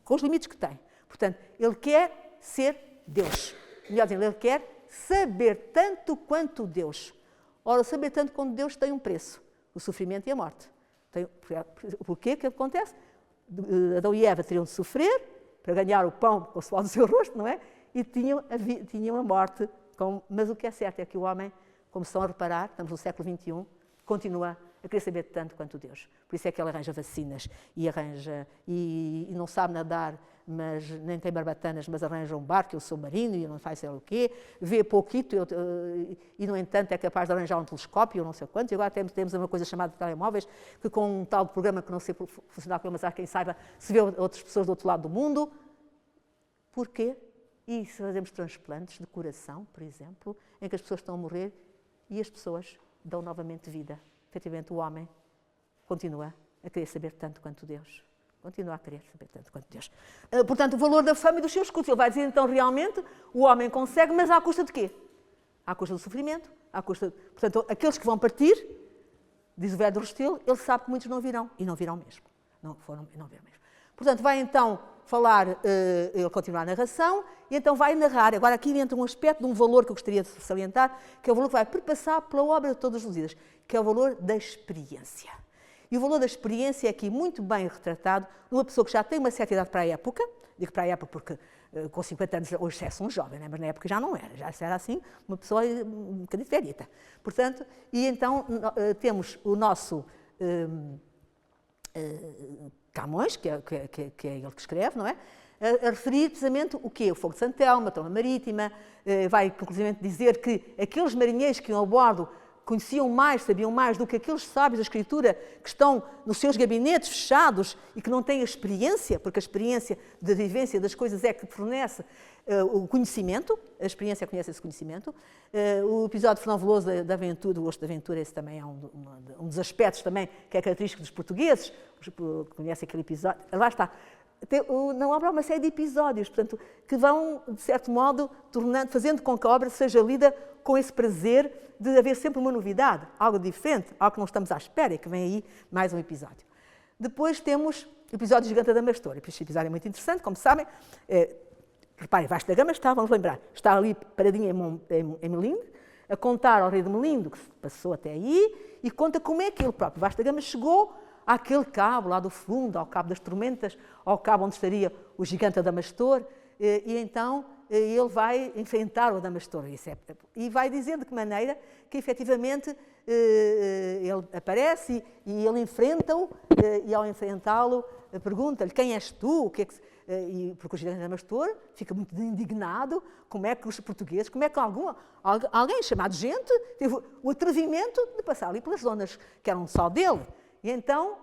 S2: com os limites que tem. Portanto, ele quer ser Deus. Melhor dizendo, ele quer saber tanto quanto Deus. Ora, saber tanto quanto Deus tem um preço, o sofrimento e a morte. Porquê que acontece? Adão e Eva teriam de sofrer para ganhar o pão com o suor do seu rosto, não é? E tinham a morte. Mas o que é certo é que o homem, como estão a reparar, estamos no século XXI, continua a querer saber tanto quanto Deus. Por isso é que ele arranja vacinas e não sabe nadar, mas nem tem barbatanas, mas arranja um barco, o submarino, e não faz sei lá o quê, vê pouquito e, no entanto, é capaz de arranjar um telescópio, ou não sei quanto, e agora temos uma coisa chamada de telemóveis, que com um tal programa que não sei funcionar com ele, mas há quem saiba, se vê outras pessoas do outro lado do mundo. Porquê? E se fazemos transplantes de coração, por exemplo, em que as pessoas estão a morrer e as pessoas dão novamente vida. Efetivamente, o homem continua a querer saber tanto quanto Deus. Continua a querer saber tanto quanto Deus. Portanto, o valor da fama e dos seus cultos. Ele vai dizer, então, realmente, o homem consegue, mas à custa de quê? À custa do sofrimento, Portanto, aqueles que vão partir, diz o Velho do Restelo, ele sabe que muitos não virão. E não virão mesmo. Não virão mesmo. Portanto, vai então ele continua a narração, e então vai narrar. Agora aqui entra um aspecto de um valor que eu gostaria de salientar, que é o valor que vai perpassar pela obra de todos os dias, que é o valor da experiência. E o valor da experiência é aqui muito bem retratado numa pessoa que já tem uma certa idade para a época, digo para a época porque com 50 anos hoje já é um jovem, né? Mas na época já não era, já era assim uma pessoa um bocadinho velhita. Portanto, e então temos o nosso Camões, que é ele que escreve, não é? A referir precisamente o quê? O fogo de Santelmo, a tromba marítima, vai inclusive dizer que aqueles marinheiros que iam a bordo conheciam mais, sabiam mais do que aqueles sábios da Escritura que estão nos seus gabinetes fechados e que não têm a experiência, porque a experiência da vivência das coisas é que fornece o conhecimento, a experiência conhece esse conhecimento. O episódio de Fernão Veloso da aventura, do Gosto da Aventura, esse também é um dos aspectos também que é característico dos portugueses, conhecem aquele episódio, lá está. Na obra há uma série de episódios, portanto, que vão, de certo modo, fazendo com que a obra seja lida com esse prazer de haver sempre uma novidade, algo diferente, algo que não estamos à espera e que vem aí mais um episódio. Depois temos o episódio do gigante Adamastor. Este episódio é muito interessante, como sabem. Reparem, Vasco da Gama está, vamos lembrar, está ali paradinho em Melinde, a contar ao rei de Melinde o que se passou até aí e conta como é que ele próprio, Vasco da Gama, chegou àquele cabo lá do fundo, ao cabo das tormentas, ao cabo onde estaria o gigante Adamastor, e então ele vai enfrentar o Adamastor. E vai dizer de que maneira que efetivamente ele aparece e ele enfrenta-o, e ao enfrentá-lo pergunta-lhe: quem és tu? O que é que... porque o gigante Adamastor fica muito indignado, como é que os portugueses, como é que alguém chamado gente teve o atrevimento de passar ali pelas zonas que eram só dele. E então,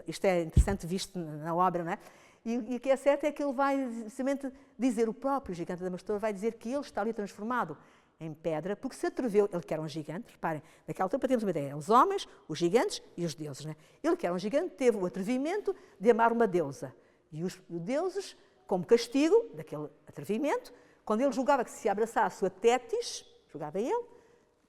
S2: isto é interessante visto na obra, não é? E o que é certo é que ele vai simplesmente dizer, o próprio gigante Adamastor vai dizer que ele está ali transformado em pedra, porque se atreveu, ele que era um gigante, reparem, naquela altura para termos uma ideia, os homens, os gigantes e os deuses, né? Ele que era um gigante teve o atrevimento de amar uma deusa, e os deuses, como castigo daquele atrevimento, quando ele julgava que se abraçasse a Tétis, julgava ele,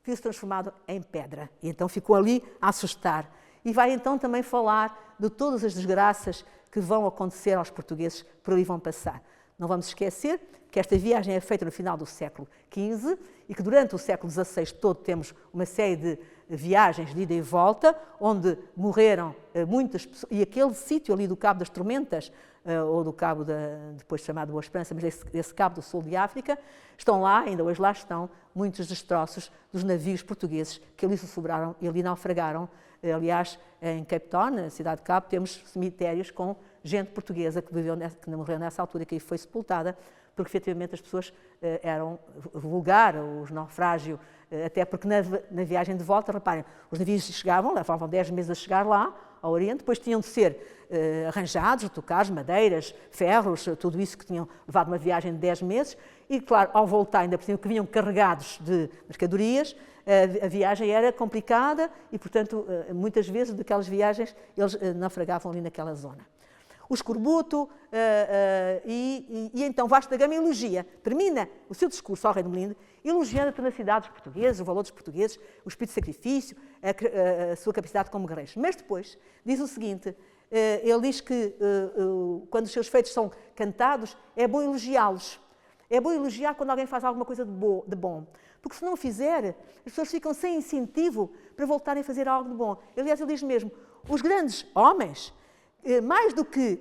S2: viu-se transformado em pedra, e então ficou ali a assustar, e vai então também falar de todas as desgraças que vão acontecer aos portugueses, por ali vão passar. Não vamos esquecer que esta viagem é feita no final do século XV e que durante o século XVI todo temos uma série de viagens de ida e volta, onde morreram muitas pessoas, e aquele sítio ali do Cabo das Tormentas, ou do Cabo, depois chamado Boa Esperança, mas esse Cabo do Sul de África, estão lá, ainda hoje lá estão, muitos destroços dos navios portugueses que ali se sobraram e ali naufragaram. Aliás, em Cape Town, na cidade de Cabo, temos cemitérios com gente portuguesa que morreu nessa altura, que aí foi sepultada, porque efetivamente as pessoas eram vulgar, os naufrágios, até porque na viagem de volta, reparem, os navios chegavam, levavam 10 meses a chegar lá, ao Oriente, depois tinham de ser arranjados, tocados, madeiras, ferros, tudo isso que tinham levado uma viagem de 10 meses, e claro, ao voltar, ainda por cima que vinham carregados de mercadorias, a viagem era complicada e, portanto, muitas vezes daquelas viagens eles naufragavam ali naquela zona. O escorbuto, e então Vasco da Gama elogia, termina o seu discurso ao rei de Melinde, elogiando a tenacidade dos portugueses, o valor dos portugueses, o espírito de sacrifício, a sua capacidade como guerreiros. Mas depois diz o seguinte, ele diz que quando os seus feitos são cantados, é bom elogiá-los. É bom elogiar quando alguém faz alguma coisa de bom. Porque se não o fizer, as pessoas ficam sem incentivo para voltarem a fazer algo de bom. Aliás, ele diz mesmo, os grandes homens, mais do que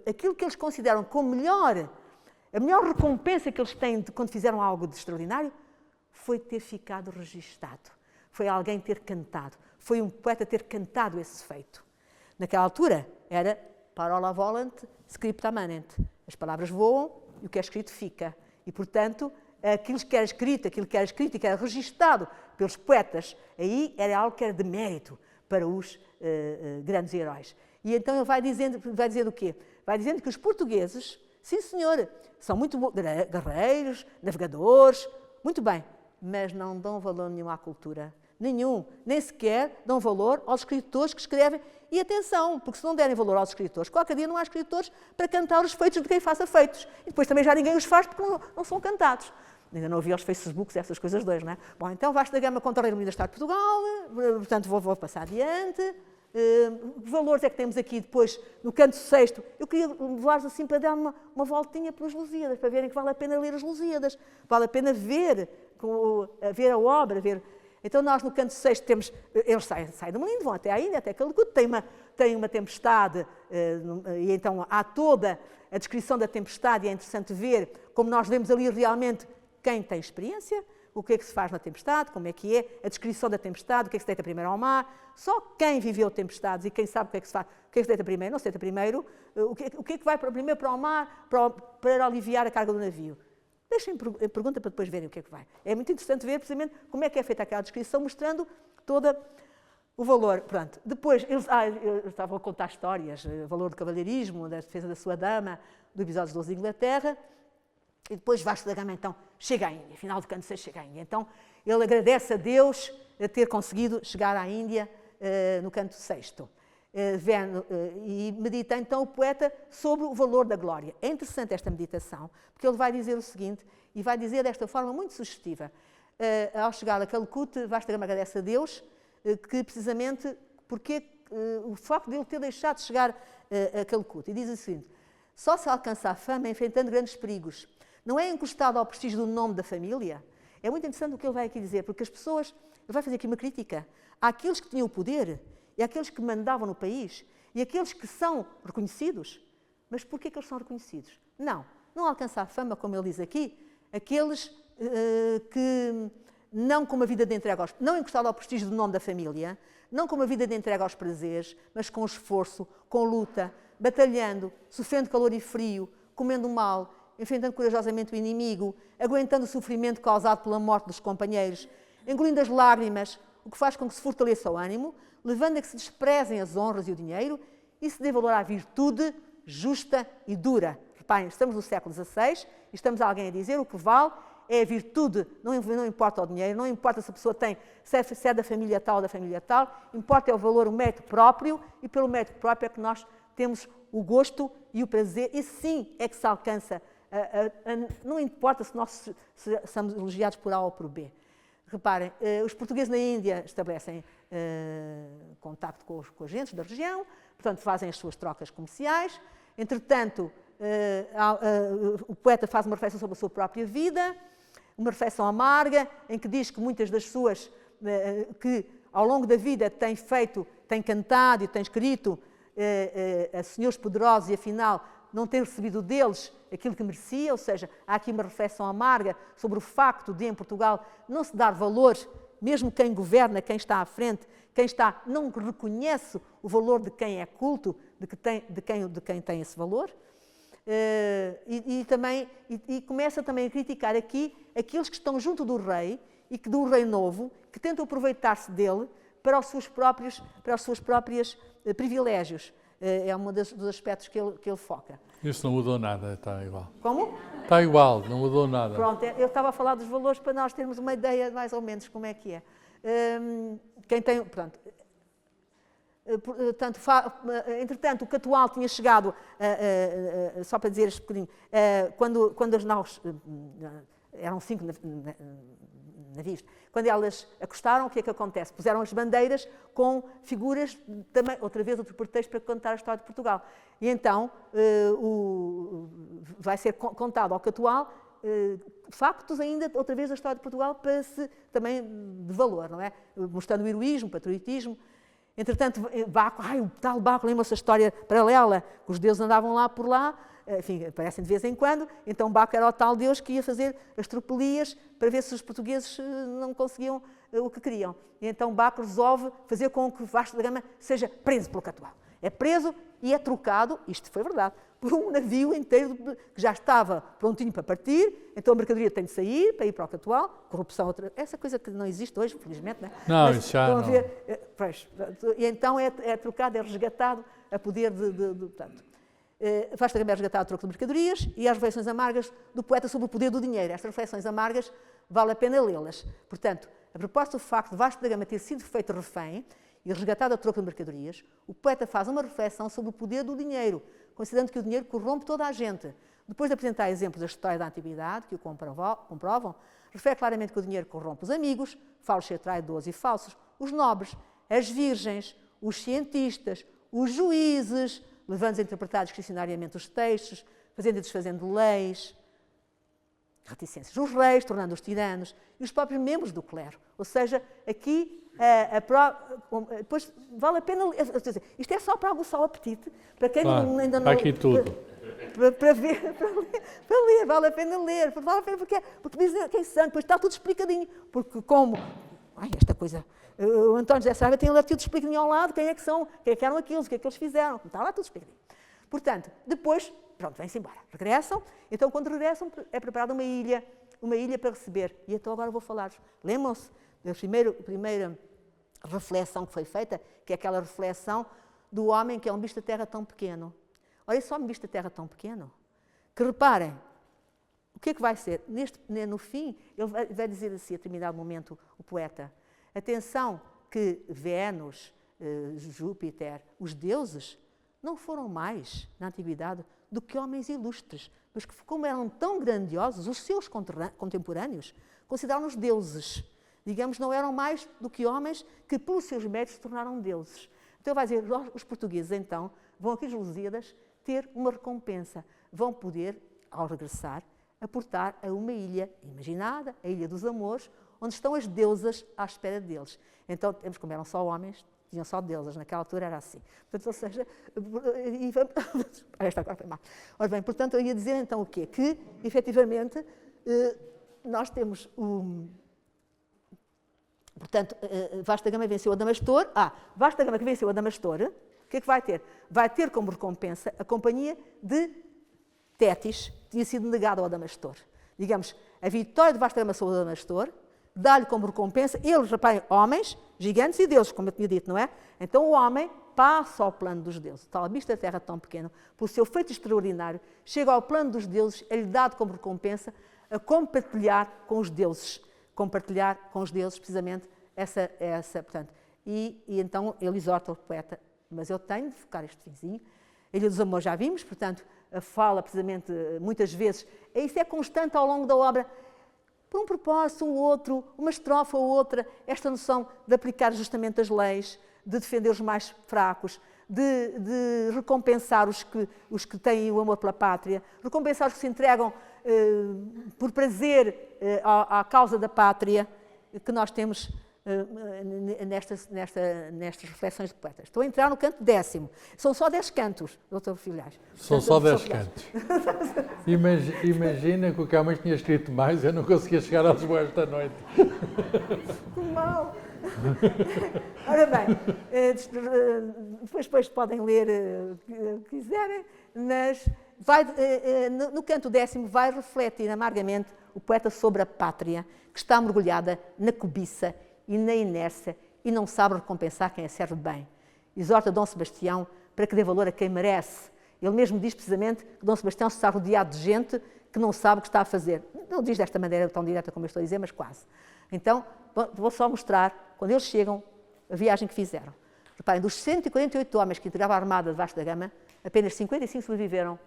S2: aquilo que eles consideram como a melhor recompensa que eles têm quando fizeram algo de extraordinário, foi ter ficado registado. Foi alguém ter cantado. Foi um poeta ter cantado esse feito. Naquela altura, era parola volant, scripta manent. As palavras voam e o que é escrito fica. E, portanto, aquilo que era escrito e que era registado pelos poetas, aí era algo que era de mérito para os grandes heróis. E então ele vai dizendo o quê? Vai dizendo que os portugueses, sim senhor, são muito guerreiros, navegadores, muito bem, mas não dão valor nenhum à cultura. Nenhum, nem sequer dão valor aos escritores que escrevem. E atenção, porque se não derem valor aos escritores, qualquer dia não há escritores para cantar os feitos de quem faça feitos. E depois também já ninguém os faz porque não são cantados. Ainda não ouvi aos Facebooks essas coisas dois, não é? Bom, então Vasco da Gama contra o Rei do Estado de Portugal, portanto vou passar adiante. Que valores é que temos aqui depois no canto sexto? Eu queria levar-vos assim para dar uma voltinha pelos Lusíadas, para verem que vale a pena ler os Lusíadas, vale a pena ver a obra, ver... Então nós no canto sexto temos, eles saem do Melinde, vão até à Índia, até Calcuta, tem uma tempestade, e então há toda a descrição da tempestade, e é interessante ver como nós vemos ali realmente quem tem experiência, o que é que se faz na tempestade, como é que é, a descrição da tempestade, o que é que se deita primeiro ao mar. Só quem viveu tempestades e quem sabe o que é que se faz, o que é que se deita primeiro, não se deita primeiro, o que é que vai primeiro para o mar para aliviar a carga do navio. Deixem a pergunta para depois verem o que é que vai. É muito interessante ver precisamente como é que é feita aquela descrição, mostrando todo o valor. Portanto, depois, eles estavam a contar histórias, o valor do cavalheirismo, da defesa da sua dama, do episódio dos de Inglaterra. E depois Vasco da Gama, então, chega à Índia. Afinal de contas, chega à Índia. Então, ele agradece a Deus a ter conseguido chegar à Índia no canto sexto. E medita, então, o poeta sobre o valor da glória. É interessante esta meditação, porque ele vai dizer o seguinte, e vai dizer desta forma muito sugestiva. Ao chegar a Calcuta, Vasco da Gama agradece a Deus que, precisamente, porque o facto de ele ter deixado de chegar a Calcuta. E diz o seguinte: só se alcança a fama enfrentando grandes perigos. Não é encostado ao prestígio do nome da família? É muito interessante o que ele vai aqui dizer, porque as pessoas, ele vai fazer aqui uma crítica àqueles que tinham o poder e àqueles que mandavam no país e àqueles que são reconhecidos. Mas porquê que eles são reconhecidos? Não alcança a fama, como ele diz aqui, aqueles que não com uma vida de entrega não encostado ao prestígio do nome da família, não com uma vida de entrega aos prazeres, mas com esforço, com luta, batalhando, sofrendo calor e frio, comendo mal, enfrentando corajosamente o inimigo, aguentando o sofrimento causado pela morte dos companheiros, engolindo as lágrimas, o que faz com que se fortaleça o ânimo, levando a que se desprezem as honras e o dinheiro e se dê valor à virtude justa e dura. Reparem, estamos no século XVI e estamos a alguém a dizer o que vale é a virtude, não importa o dinheiro, não importa se a pessoa se é da família tal ou da família tal, importa é o valor, o mérito próprio, e pelo mérito próprio é que nós temos o gosto e o prazer, e sim é que se alcança, não importa se nós somos elogiados por A ou por B. Reparem, os portugueses na Índia estabelecem contacto com os agentes da região, portanto fazem as suas trocas comerciais, entretanto o poeta faz uma reflexão sobre a sua própria vida, uma reflexão amarga, em que diz que muitas das suas, que ao longo da vida tem cantado e tem escrito a senhores poderosos e afinal não tem recebido deles aquilo que merecia, ou seja, há aqui uma reflexão amarga sobre o facto de em Portugal não se dar valor, mesmo quem governa, quem está à frente, não reconhece o valor de quem é culto, de quem tem esse valor. E começa também a criticar aqui aqueles que estão junto do rei e que do rei novo, que tentam aproveitar-se dele para os seus próprios privilégios. É um dos aspectos que ele foca.
S1: Isso não mudou nada, está igual.
S2: Como?
S1: Está igual, não mudou nada.
S2: Pronto, eu estava a falar dos valores para nós termos uma ideia mais ou menos como é que é. Quem tem, pronto... Entretanto, o Catual tinha chegado, só para dizer este bocadinho, quando as naus, eram 5 navios, quando elas acostaram, o que é que acontece? Puseram as bandeiras com figuras, também, outra vez outro pretexto para contar a história de Portugal. E então vai ser contado ao Catual factos ainda, outra vez, da história de Portugal, para também de valor, não é? Mostrando o heroísmo, o patriotismo. Entretanto, Baco, o tal Baco, lembra-se a história paralela, que os deuses andavam lá por lá, enfim, aparecem de vez em quando, então Baco era o tal deus que ia fazer as tropelias para ver se os portugueses não conseguiam o que queriam. E então Baco resolve fazer com que Vasco da Gama seja preso pelo Catual. É preso e é trocado, isto foi verdade, por um navio inteiro que já estava prontinho para partir, então a mercadoria tem de sair para ir para o Catual, corrupção, essa coisa que não existe hoje, felizmente, não é?
S1: Não, isso já não.
S2: E então é trocado, é resgatado a poder portanto, Vasco da Gama é resgatado a troco de mercadorias e as reflexões amargas do poeta sobre o poder do dinheiro. Estas reflexões amargas vale a pena lê-las. Portanto, a propósito do facto de Vasco da Gama ter sido feito refém e resgatado a troco de mercadorias, o poeta faz uma reflexão sobre o poder do dinheiro, considerando que o dinheiro corrompe toda a gente. Depois de apresentar exemplos da história da antiguidade, que o comprovam, refere claramente que o dinheiro corrompe os amigos, fala ser traidores e falsos, os nobres, as virgens, os cientistas, os juízes, levando a interpretar discricionariamente os textos, fazendo e desfazendo leis, reticências dos reis, tornando-os tiranos, e os próprios membros do clero. Ou seja, aqui, depois vale a pena ler. Isto é só para aguçar o apetite, para quem ainda não...
S1: Aqui tudo.
S2: Para ler, vale a pena ler, porque dizem quem são, depois está tudo explicadinho, porque como... esta coisa... O António José Saraiva tem lá tudo explicadinho ao lado, quem é que são, quem é que eram aqueles, o que é que eles fizeram, está lá tudo explicadinho. Portanto, depois, pronto, vêm-se embora, regressam, então quando regressam é preparada uma ilha para receber, e então agora vou falar-vos. Lembram-se da primeira reflexão que foi feita, que é aquela reflexão do homem que é um bicho da terra tão pequeno. Olha só um bicho da terra tão pequeno, que reparem, o que é que vai ser? No fim, ele vai dizer assim, a determinado momento, o poeta, atenção que Vênus, Júpiter, os deuses, não foram mais, na antiguidade, do que homens ilustres, mas que, como eram tão grandiosos, os seus contemporâneos consideraram-os deuses. Digamos, não eram mais do que homens que, pelos seus méritos, se tornaram deuses. Então vai dizer, os portugueses então vão aqui, os Lusíadas, ter uma recompensa. Vão poder, ao regressar, aportar a uma ilha imaginada, a Ilha dos Amores, onde estão as deusas à espera deles. Então, temos como eram só homens, tinham só deusas, naquela altura era assim. Portanto, ou seja, esta agora foi mal. Ora bem, portanto, eu ia dizer então o quê? Que, efetivamente, nós temos portanto, Vasta Gama venceu Adamastor. Vasta Gama que venceu Adamastor, o que é que vai ter? Vai ter como recompensa a companhia de Tétis, que tinha sido negado ao Adamastor. Digamos, a vitória de Vasta Gama sobre o Adamastor dá-lhe como recompensa, eles, reparem, homens, gigantes e deuses, como eu tinha dito, não é? Então o homem passa ao plano dos deuses. Tal vista da terra tão pequeno, pelo seu feito extraordinário, chega ao plano dos deuses, é-lhe dado como recompensa a compartilhar com os deuses. Compartilhar com os deuses, precisamente, portanto. E então ele exorta o poeta, mas eu tenho de focar este finzinho. A Ilha dos Amores já vimos, portanto, fala precisamente muitas vezes, e isso é constante ao longo da obra, por um propósito, um outro, uma estrofe ou outra, esta noção de aplicar justamente as leis, de defender os mais fracos, de recompensar os que têm o amor pela pátria, recompensar os que se entregam por prazer à causa da pátria, que nós temos nestas reflexões de poetas. Estou a entrar no canto 10º. São só 10 cantos, Dr. Filhais.
S1: São só 10 cantos. Imagina que o Camões tinha escrito mais, eu não conseguia chegar a Lisboa esta noite.
S2: Que mal! Ora bem, depois podem ler o que quiserem, mas no canto 10º vai refletir amargamente o poeta sobre a pátria, que está mergulhada na cobiça e na inércia e não sabe recompensar quem a serve bem. Exorta Dom Sebastião para que dê valor a quem merece. Ele mesmo diz precisamente que Dom Sebastião está rodeado de gente que não sabe o que está a fazer. Não diz desta maneira tão direta como eu estou a dizer, mas quase. Então, vou só mostrar, quando eles chegam, a viagem que fizeram. Reparem, dos 148 homens que integravam a armada de Vasta Gama, apenas 55 sobreviveram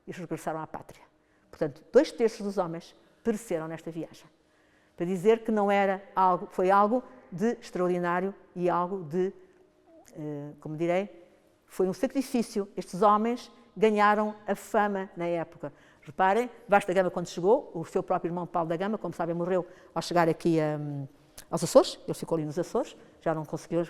S2: e regressaram à pátria. Portanto, 2/3 dos homens pereceram nesta viagem. Para dizer que não era algo, foi algo de extraordinário e algo de, como direi, foi um sacrifício. Estes homens ganharam a fama na época. Reparem, Vasta Gama, quando chegou, o seu próprio irmão Paulo da Gama, como sabem, morreu ao chegar aqui aos Açores. Ele ficou ali nos Açores, já não conseguiu,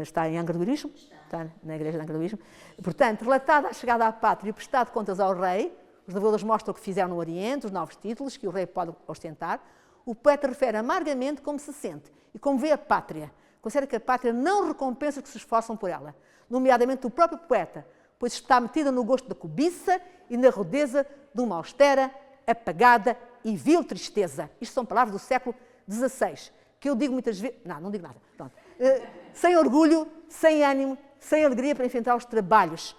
S2: está em Angra do Heroísmo, está na igreja de Angra do Heroísmo. Portanto, relatada a chegada à pátria e prestado contas ao rei, os navegadores mostram o que fizeram no Oriente, os novos títulos que o rei pode ostentar. O poeta refere amargamente como se sente e como vê a pátria. Considera que a pátria não recompensa os que se esforçam por ela, nomeadamente o próprio poeta, pois está metida no gosto da cobiça e na rudeza de uma austera, apagada e vil tristeza. Isto são palavras do século XVI, que eu digo muitas vezes... Não digo nada. Pronto. Sem orgulho, sem ânimo, sem alegria para enfrentar os trabalhos.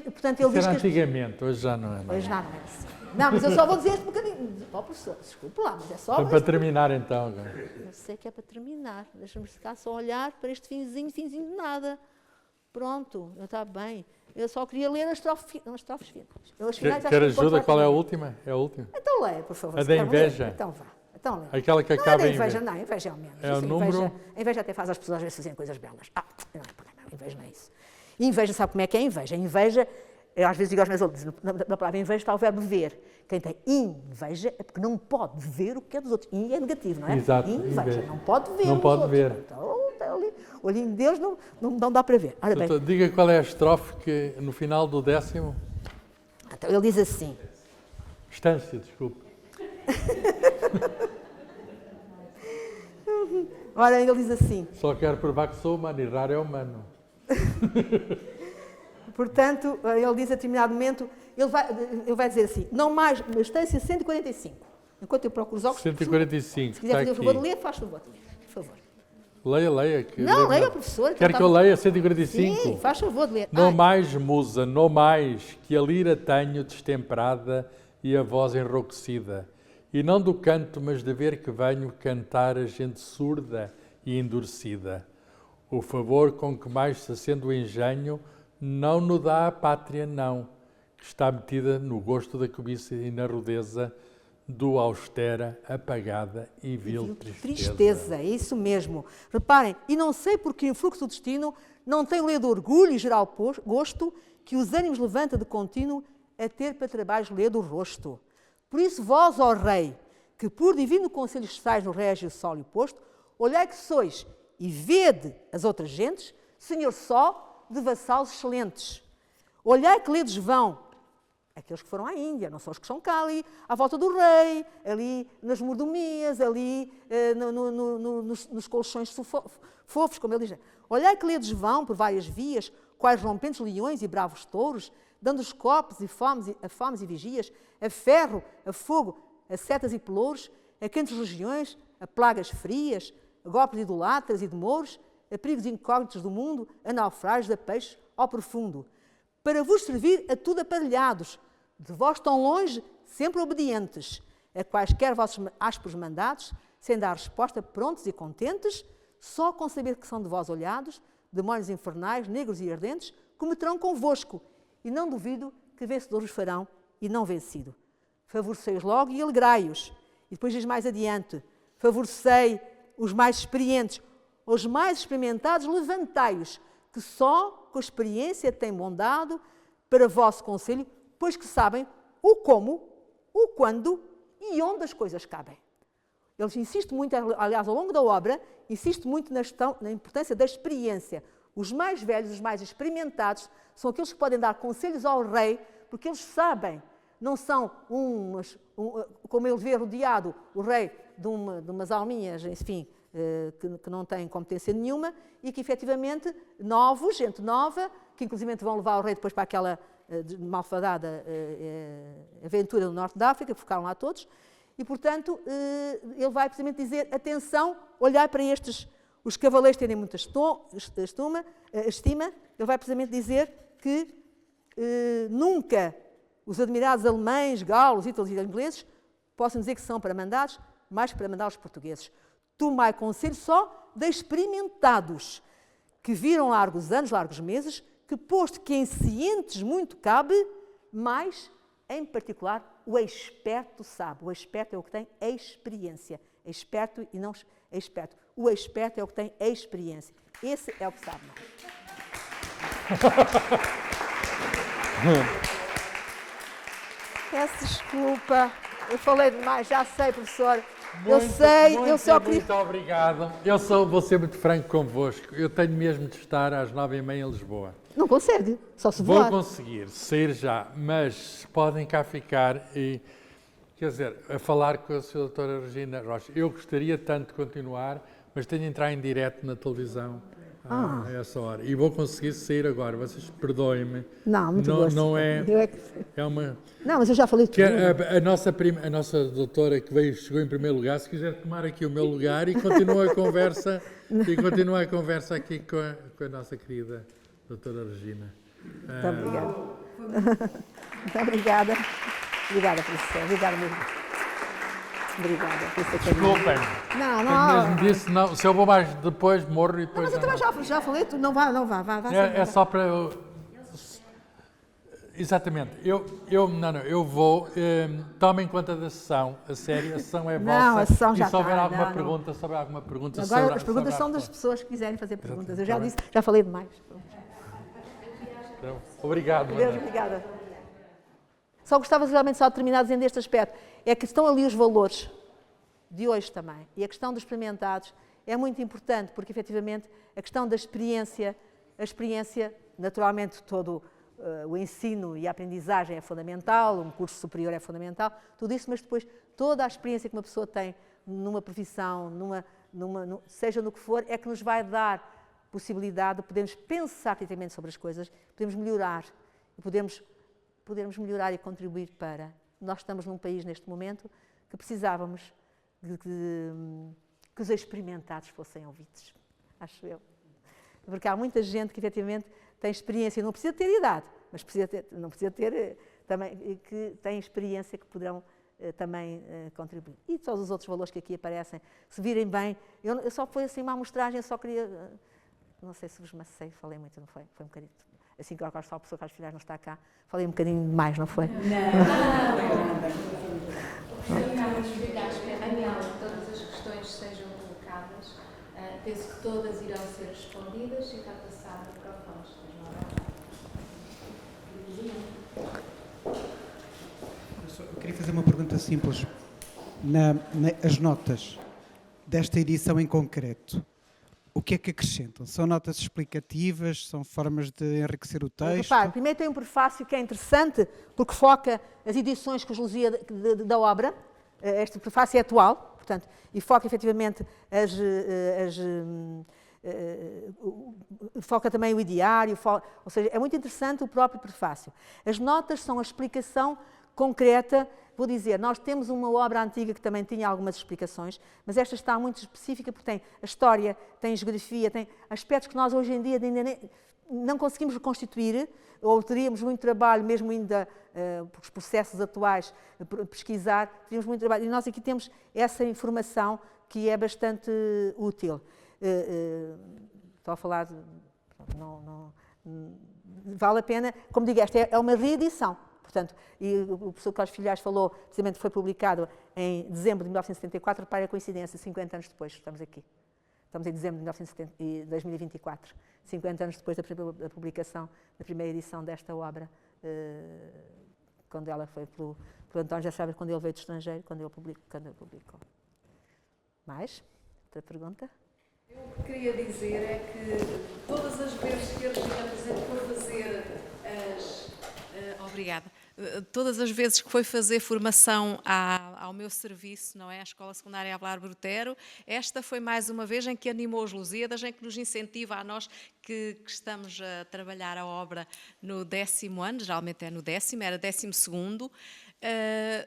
S2: Portanto, ele diz
S1: era
S2: que
S1: antigamente, hoje já não é.
S2: Hoje já não é assim. Não, mas eu só vou dizer este bocadinho. Professor, desculpe lá, mas é só...
S1: Então, para terminar então.
S2: Eu sei que é para terminar. Deixa-me ficar só a olhar para este finzinho de nada. Pronto, está bem. Eu só queria ler as estrofes finais.
S1: Quer ajuda? Qual é a última? É a última?
S2: Então leia, por favor.
S1: A da inveja?
S2: Então vá. Então leia.
S1: Aquela que acaba
S2: não é
S1: em
S2: inveja. Não, inveja é o menos.
S1: É o número?
S2: A inveja até faz as pessoas às vezes fazerem coisas belas. Não é problema. Inveja não é isso. Inveja, sabe como é que é inveja? Inveja, eu às vezes digo aos meus alunos, na palavra inveja está o verbo ver. Quem tem inveja é porque não pode ver o que é dos outros. In é negativo, não é?
S1: Exato.
S2: Inveja, não pode ver.
S1: Não pode ver.
S2: Então, ali, o olhinho de Deus não dá para ver. Ora bem,
S1: Então, diga qual é a estrofe que no final do 10º.
S2: então ele diz assim.
S1: Estância, desculpe.
S2: Ora, ele diz assim.
S1: Só quero provar que sou humano e raro é humano.
S2: Portanto, ele diz a determinado momento, ele vai dizer assim, não mais, mas estância 145. Enquanto eu procuro os óculos...
S1: 145,
S2: se quiser fazer
S1: está
S2: o favor de
S1: aqui.
S2: ler, faz favor de ler, por favor.
S1: Leia.
S2: Não, leia, professor.
S1: Quer que eu leia 145?
S2: Sim, faz favor de ler.
S1: Não mais, musa, não mais, que a lira tenho destemperada e a voz enrouquecida. E não do canto, mas de ver que venho cantar a gente surda e endurecida. O favor com que mais se acende o engenho não no dá a pátria, não, que está metida no gosto da cobiça e na rudeza do austera, apagada e vil tristeza.
S2: Tristeza, é isso mesmo. Reparem, e não sei por que influxo do destino não tem lê de orgulho e geral gosto, que os ânimos levanta de contínuo a ter para trabalhos lê do rosto. Por isso vós, ó Rei, que por divino conselho estais no régio sólio posto, olhai que sois e vede as outras gentes, senhor só de vassalos excelentes. Olhai que ledes vão, aqueles que foram à Índia, não são os que são cá ali, à volta do rei, ali nas mordomias, ali nos colchões fofos, como ele diz. Olhai que ledes vão por várias vias, quais rompentes leões e bravos touros, dando os copos e a fomes e vigias, a ferro, a fogo, a setas e pelouros, a quentes regiões, a plagas frias, a golpes de idolatras e de mouros, a perigos incógnitos do mundo, a naufrágios a peixes ao profundo, para vos servir a tudo aparelhados, de vós tão longe, sempre obedientes, a quaisquer vossos ásperos mandados, sem dar resposta, prontos e contentes, só com saber que são de vós olhados, demónios infernais, negros e ardentes, cometerão convosco, e não duvido que vencedores farão e não vencido. Favorecei-os logo e alegrai-os. E depois diz mais adiante, favorecei os mais experientes, os mais experimentados, levantai-os, que só com a experiência têm bondade para vosso conselho, pois que sabem o como, o quando e onde as coisas cabem. Eles insistem muito, aliás, ao longo da obra, insistem muito na importância da experiência. Os mais velhos, os mais experimentados, são aqueles que podem dar conselhos ao rei, porque eles sabem, não são como ele vê rodeado o rei de umas alminhas, enfim, que não têm competência nenhuma e que, efetivamente, novos, gente nova, que inclusive vão levar o rei depois para aquela malfadada aventura no norte da África, que ficaram lá todos, e, portanto, ele vai precisamente dizer, atenção, olhar para estes, os cavaleiros têm muita estima, ele vai precisamente dizer que nunca os admirados alemães, galos, ítalos e ingleses possam dizer que são para mandados, mais que para mandar os portugueses. Tomai conselho só de experimentados, que viram largos anos, largos meses, que posto que em cientes muito cabe, mas, em particular, o experto sabe. O experto é o que tem a experiência. Experto e não experto. O experto é o que tem a experiência. Esse é o que sabe mais. Peço desculpa, eu falei demais, já sei, professor. Eu só queria...
S1: Muito obrigado. Vou ser muito franco convosco. Eu tenho mesmo de estar às 9h30 em Lisboa.
S2: Não consegue, só se voar.
S1: Vou conseguir sair já, mas podem cá ficar e, quer dizer, a falar com a Sra. Doutora Regina Rocha. Eu gostaria tanto de continuar, mas tenho de entrar em direto na televisão a essa hora. E vou conseguir sair agora. Vocês perdoem-me.
S2: Não, muito gosto.
S1: Não é... É uma...
S2: Não, mas eu já falei tudo.
S1: A nossa doutora que chegou em primeiro lugar, se quiser tomar aqui o meu lugar e continua a conversa, aqui com a nossa querida doutora Regina.
S2: Muito obrigada. Muito obrigada. Obrigada, professor. Obrigada mesmo. Obrigada.
S1: Desculpem.
S2: Não.
S1: Mesmo disse, não, se eu vou mais depois, morro e depois...
S2: Não, mas eu também já falei, tu não vá.
S1: É só para... Exatamente. Eu vou... tomem conta da sessão. A sério, a sessão é vossa.
S2: Não, a sessão já está.
S1: E se houver alguma pergunta...
S2: Agora as perguntas são das pessoas que quiserem fazer perguntas. Eu já disse, já falei demais.
S1: Então, obrigado.
S2: Deus, obrigada. Só gostava realmente só de terminar dizendo este aspecto. É que estão ali os valores de hoje também. E a questão dos experimentados é muito importante, porque efetivamente a questão da experiência, naturalmente todo o ensino e a aprendizagem é fundamental, um curso superior é fundamental, tudo isso, mas depois toda a experiência que uma pessoa tem numa profissão, seja no que for, é que nos vai dar possibilidade de podermos pensar criticamente sobre as coisas, podemos melhorar e podermos melhorar e contribuir para... Nós estamos num país neste momento que precisávamos que os experimentados fossem ouvidos, acho eu. Porque há muita gente que efetivamente tem experiência, não precisa ter idade, mas não precisa ter também, que tem experiência que poderão também contribuir. E todos os outros valores que aqui aparecem, se virem bem, eu só foi assim uma amostragem, eu só queria... Não sei se vos macei, falei muito, não foi? Foi um bocadinho. Assim que o professor Carlos Filhais não está cá, falei um bocadinho demais, não foi?
S3: Não explicar, todas as questões sejam colocadas Penso que todas irão ser respondidas e está passado para o Fausto.
S4: Eu queria fazer uma pergunta simples. As notas desta edição em concreto, o que é que acrescentam? São notas explicativas? São formas de enriquecer o texto?
S2: Repare, primeiro tem um prefácio que é interessante, porque foca as edições que os Lusíada da obra. Este prefácio é atual, portanto, e foca efetivamente foca também o ideário, ou seja, é muito interessante o próprio prefácio. As notas são a explicação concreta. Vou dizer, nós temos uma obra antiga que também tinha algumas explicações, mas esta está muito específica porque tem a história, tem a geografia, tem aspectos que nós hoje em dia ainda não conseguimos reconstituir, ou teríamos muito trabalho, mesmo ainda os processos atuais, pesquisar, teríamos muito trabalho. E nós aqui temos essa informação que é bastante útil. Estou a falar, vale a pena, como digo, esta é uma reedição. Portanto, e o professor Carlos Filhais falou, precisamente foi publicado em dezembro de 1974, para a coincidência, 50 anos depois, estamos aqui. Estamos em dezembro de 2024, 50 anos depois da publicação da primeira edição desta obra, quando ela foi pelo António já sabe, quando ele veio do estrangeiro, quando ele publicou. Mais? Outra pergunta?
S5: Eu o que queria dizer é que todas as vezes que a Regina, por exemplo, foi fazer Obrigada. Todas as vezes que foi fazer formação ao meu serviço, não é? À Escola Secundária Avelar Brotero, esta foi mais uma vez em que animou os Lusíadas, em que nos incentiva a nós que estamos a trabalhar a obra no 10º ano, geralmente é no 10º, era 12º,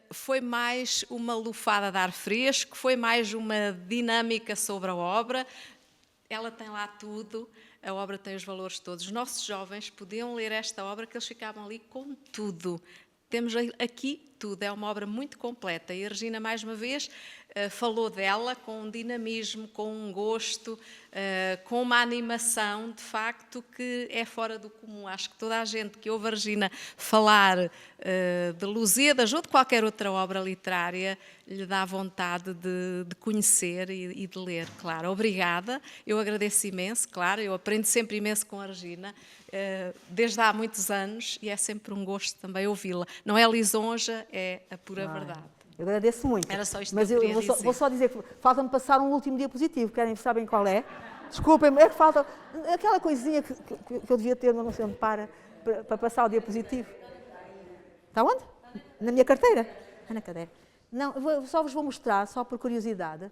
S5: foi mais uma lufada de ar fresco, foi mais uma dinâmica sobre a obra. Ela tem lá tudo, a obra tem os valores todos. Os nossos jovens podiam ler esta obra que eles ficavam ali com tudo. Temos aqui tudo, é uma obra muito completa. E a Regina, mais uma vez, falou dela com um dinamismo, com um gosto, com uma animação, de facto, que é fora do comum. Acho que toda a gente que ouve a Regina falar de Lusíadas ou de qualquer outra obra literária lhe dá vontade de conhecer e de ler, claro. Obrigada, eu agradeço imenso, claro, eu aprendo sempre imenso com a Regina, desde há muitos anos, e é sempre um gosto também ouvi-la. Não é lisonja, é a pura verdade.
S2: Eu agradeço muito.
S5: Era só isto
S2: mas
S5: que eu queria
S2: vou
S5: dizer.
S2: só dizer que falta-me passar um último diapositivo, sabem qual é? Desculpem-me, é que falta aquela coisinha que eu devia ter, mas não sei onde para passar o diapositivo. Está onde? Na minha carteira? Na cadeira. Não, só vos vou mostrar, só por curiosidade,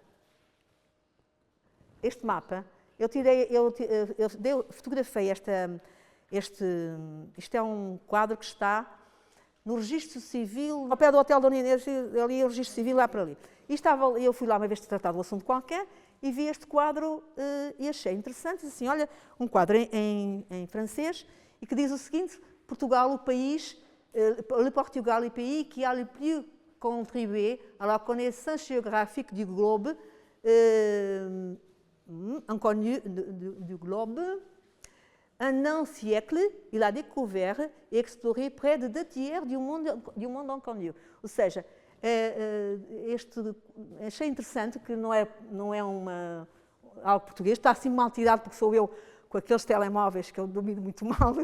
S2: este mapa. Eu fotografei isto é um quadro que está no registro civil, ao pé do Hotel Dona Inês, ali é o registro civil, lá para ali. Eu fui lá uma vez tratar de um assunto qualquer e vi este quadro e achei interessante. Disse assim, olha, um quadro em francês e que diz o seguinte: Portugal, o país, le Portugal, le pays qui a le plus contribué à la connaissance géographique du globe, inconnu du globe. En un siècle, il a découvert et exploré près de 2/3 du monde inconnu. Ou seja, achei interessante que não é algo português, está assim mal tirado porque sou eu com aqueles telemóveis que eu domino muito mal.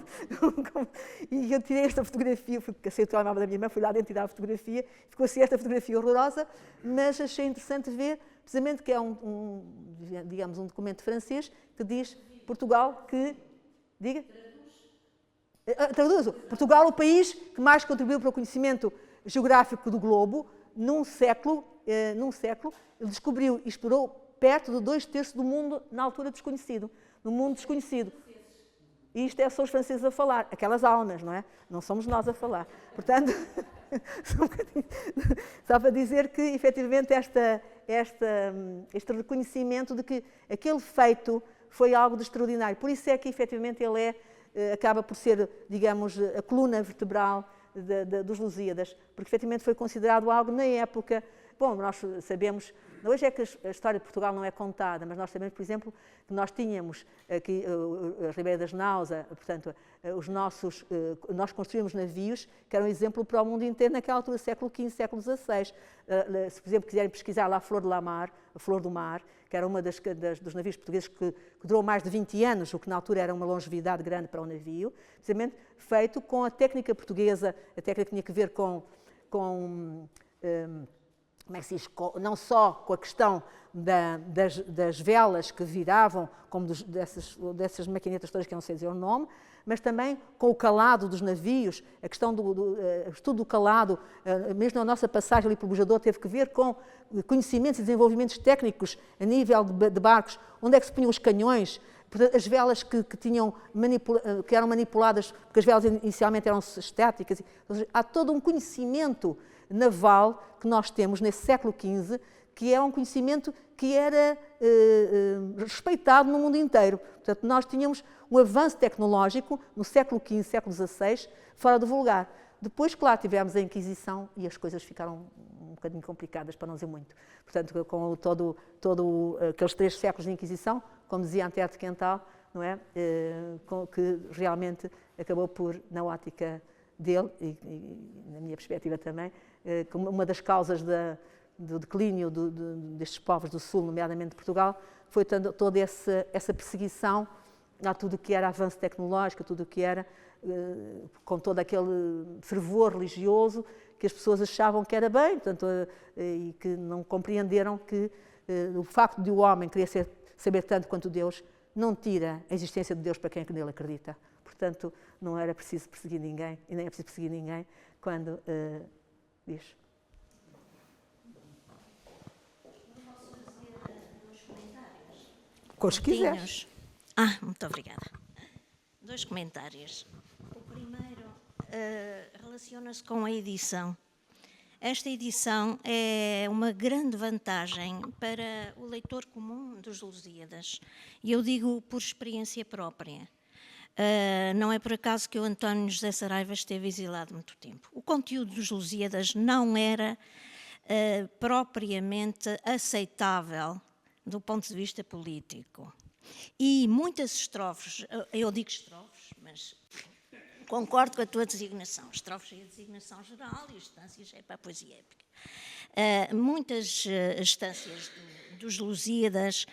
S2: E eu tirei esta fotografia, cacei o telemóvel da minha irmã, fui lá dentro tirar a fotografia, ficou assim esta fotografia horrorosa, mas achei interessante ver, precisamente que é digamos, um documento francês que diz Portugal que... Diga? Traduzo. Portugal, o país que mais contribuiu para o conhecimento geográfico do globo, num século, ele descobriu e explorou perto de 2/3 do mundo na altura desconhecido, no mundo desconhecido. E isto são os franceses a falar, aquelas almas, não é? Não somos nós a falar. Portanto, só para dizer que, efetivamente, este reconhecimento de que aquele feito foi algo de extraordinário. Por isso é que, efetivamente, ele acaba por ser, digamos, a coluna vertebral dos Lusíadas, porque, efetivamente, foi considerado algo, na época, bom, nós sabemos, hoje é que a história de Portugal não é contada, mas nós sabemos, por exemplo, que nós tínhamos aqui a Ribeira das Naus, portanto, nós construímos navios que eram exemplo para o mundo inteiro naquela altura, século XV, século XVI. Se, por exemplo, quiserem pesquisar lá a Flor do Mar, que era uma dos navios portugueses que durou mais de 20 anos, o que na altura era uma longevidade grande para o navio, precisamente feito com a técnica portuguesa, a técnica que tinha que ver como é que se diz, não só com a questão das velas que viravam, como dessas maquinetas todas que eu não sei dizer o nome, mas também com o calado dos navios, a questão do estudo do calado, mesmo a nossa passagem ali pelo bujador teve que ver com conhecimentos e desenvolvimentos técnicos a nível de barcos, onde é que se punham os canhões, as velas que eram manipuladas, porque as velas inicialmente eram estáticas. Há todo um conhecimento naval que nós temos nesse século XV, que é um conhecimento que era respeitado no mundo inteiro. Portanto, nós tínhamos um avanço tecnológico no século XV, século XVI, fora do vulgar. Depois, claro, tivemos a Inquisição e as coisas ficaram um bocadinho complicadas, para não dizer muito. Portanto, com todo aqueles 3 séculos de Inquisição, como dizia Antero de Quental, não é? Que realmente acabou por, na ótica dele, e na minha perspectiva também, como uma das causas do declínio destes povos do Sul, nomeadamente de Portugal, foi toda essa perseguição a tudo o que era avanço tecnológico, tudo o que era, com todo aquele fervor religioso que as pessoas achavam que era bem, portanto, e que não compreenderam que o facto de o homem querer saber tanto quanto Deus não tira a existência de Deus para quem nele acredita. Portanto, não era preciso perseguir ninguém, e nem é preciso perseguir ninguém quando diz. Com os que quiseres.
S6: Muito obrigada. 2 comentários. O primeiro relaciona-se com a edição. Esta edição é uma grande vantagem para o leitor comum dos Lusíadas. E eu digo por experiência própria. Não é por acaso que o António José Saraiva esteve exilado muito tempo. O conteúdo dos Lusíadas não era propriamente aceitável do ponto de vista político. E muitas estrofes, eu digo estrofes, mas concordo com a tua designação. Estrofes é a designação geral e estâncias é para a poesia épica. Muitas estâncias dos Lusíadas,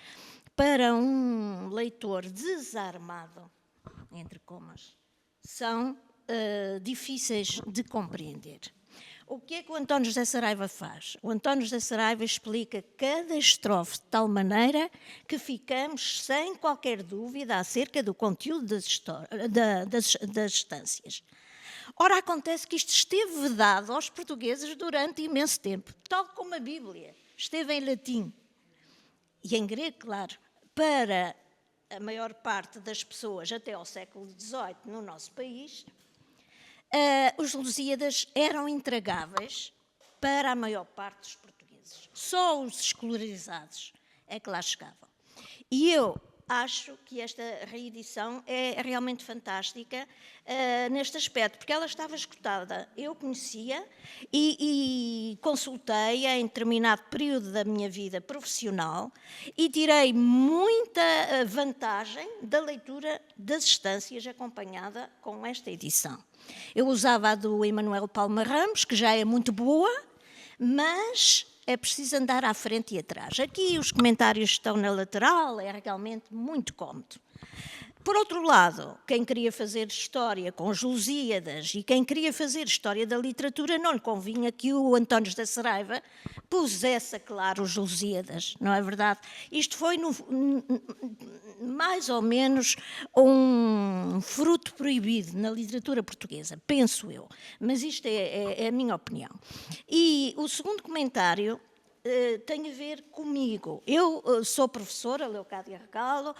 S6: para um leitor desarmado, entre comas, são difíceis de compreender. O que é que o António José Saraiva faz? O António José Saraiva explica cada estrofe de tal maneira que ficamos sem qualquer dúvida acerca do conteúdo das estâncias. Ora, acontece que isto esteve vedado aos portugueses durante imenso tempo, tal como a Bíblia. Esteve em latim e em grego, claro, para a maior parte das pessoas até ao século XVIII no nosso país. Os Lusíadas eram intragáveis para a maior parte dos portugueses. Só os escolarizados é que lá chegavam. E eu acho que esta reedição é realmente fantástica neste aspecto, porque ela estava esgotada. Eu conhecia e consultei-a em determinado período da minha vida profissional e tirei muita vantagem da leitura das estâncias acompanhada com esta edição. Eu usava a do Emanuel Palma Ramos, que já é muito boa, mas é preciso andar à frente e atrás. Aqui os comentários estão na lateral, é realmente muito cómodo. Por outro lado, quem queria fazer história com os Lusíadas e quem queria fazer história da literatura, não lhe convinha que o António José Saraiva pusesse a claro os Lusíadas, não é verdade? Isto foi mais ou menos um fruto proibido na literatura portuguesa, penso eu, mas isto é a minha opinião. E o segundo comentário tem a ver comigo. Eu sou professora, Leocádia Regalo,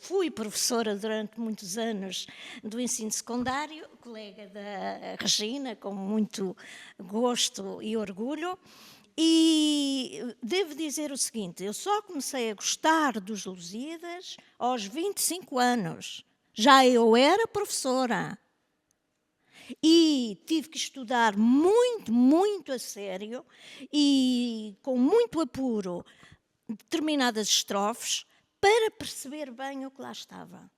S6: fui professora durante muitos anos do ensino secundário, colega da Regina, com muito gosto e orgulho, e devo dizer o seguinte, eu só comecei a gostar dos Lusíadas aos 25 anos. Já eu era professora. E tive que estudar muito, muito a sério e com muito apuro determinadas estrofes para perceber bem o que lá estava.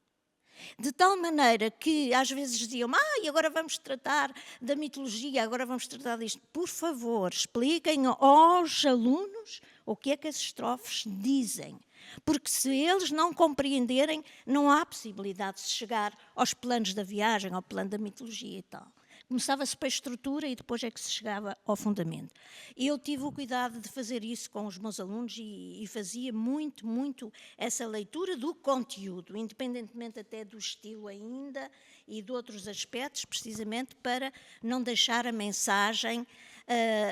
S6: De tal maneira que às vezes diziam, e agora vamos tratar da mitologia, agora vamos tratar disto. Por favor, expliquem aos alunos o que é que as estrofes dizem. Porque se eles não compreenderem, não há possibilidade de se chegar aos planos da viagem, ao plano da mitologia e tal. Começava-se pela estrutura e depois é que se chegava ao fundamento. Eu tive o cuidado de fazer isso com os meus alunos e fazia muito, muito essa leitura do conteúdo, independentemente até do estilo ainda e de outros aspectos, precisamente para não deixar a mensagem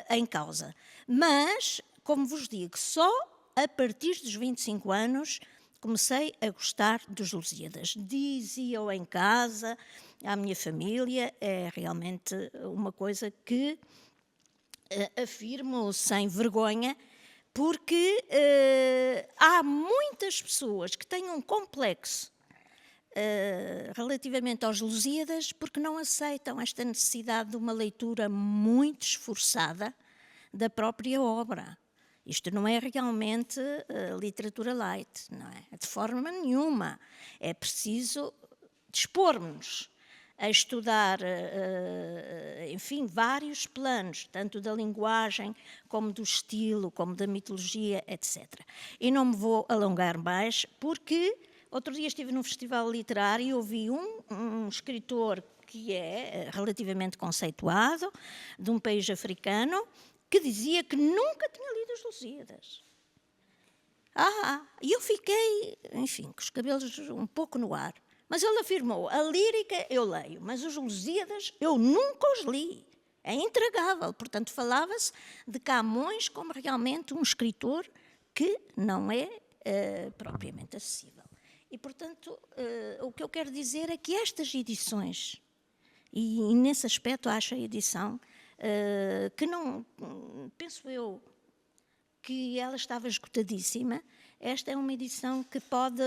S6: em causa. Mas, como vos digo, só a partir dos 25 anos comecei a gostar dos Lusíadas. Dizia-o em casa, à minha família, é realmente uma coisa que afirmo sem vergonha, porque há muitas pessoas que têm um complexo relativamente aos Lusíadas porque não aceitam esta necessidade de uma leitura muito esforçada da própria obra. Isto não é realmente literatura light, não é? De forma nenhuma. É preciso dispor-nos a estudar, enfim, vários planos, tanto da linguagem, como do estilo, como da mitologia, etc. E não me vou alongar mais, porque outro dia estive num festival literário e ouvi um escritor que é relativamente conceituado, de um país africano, que dizia que nunca tinha lido os Lusíadas. E eu fiquei, enfim, com os cabelos um pouco no ar. Mas ele afirmou, a lírica eu leio, mas os Lusíadas eu nunca os li. É intragável. Portanto, falava-se de Camões como realmente um escritor que não é propriamente acessível. E, portanto, o que eu quero dizer é que estas edições, e nesse aspecto acho a edição que não, penso eu, que ela estava esgotadíssima. Esta é uma edição que pode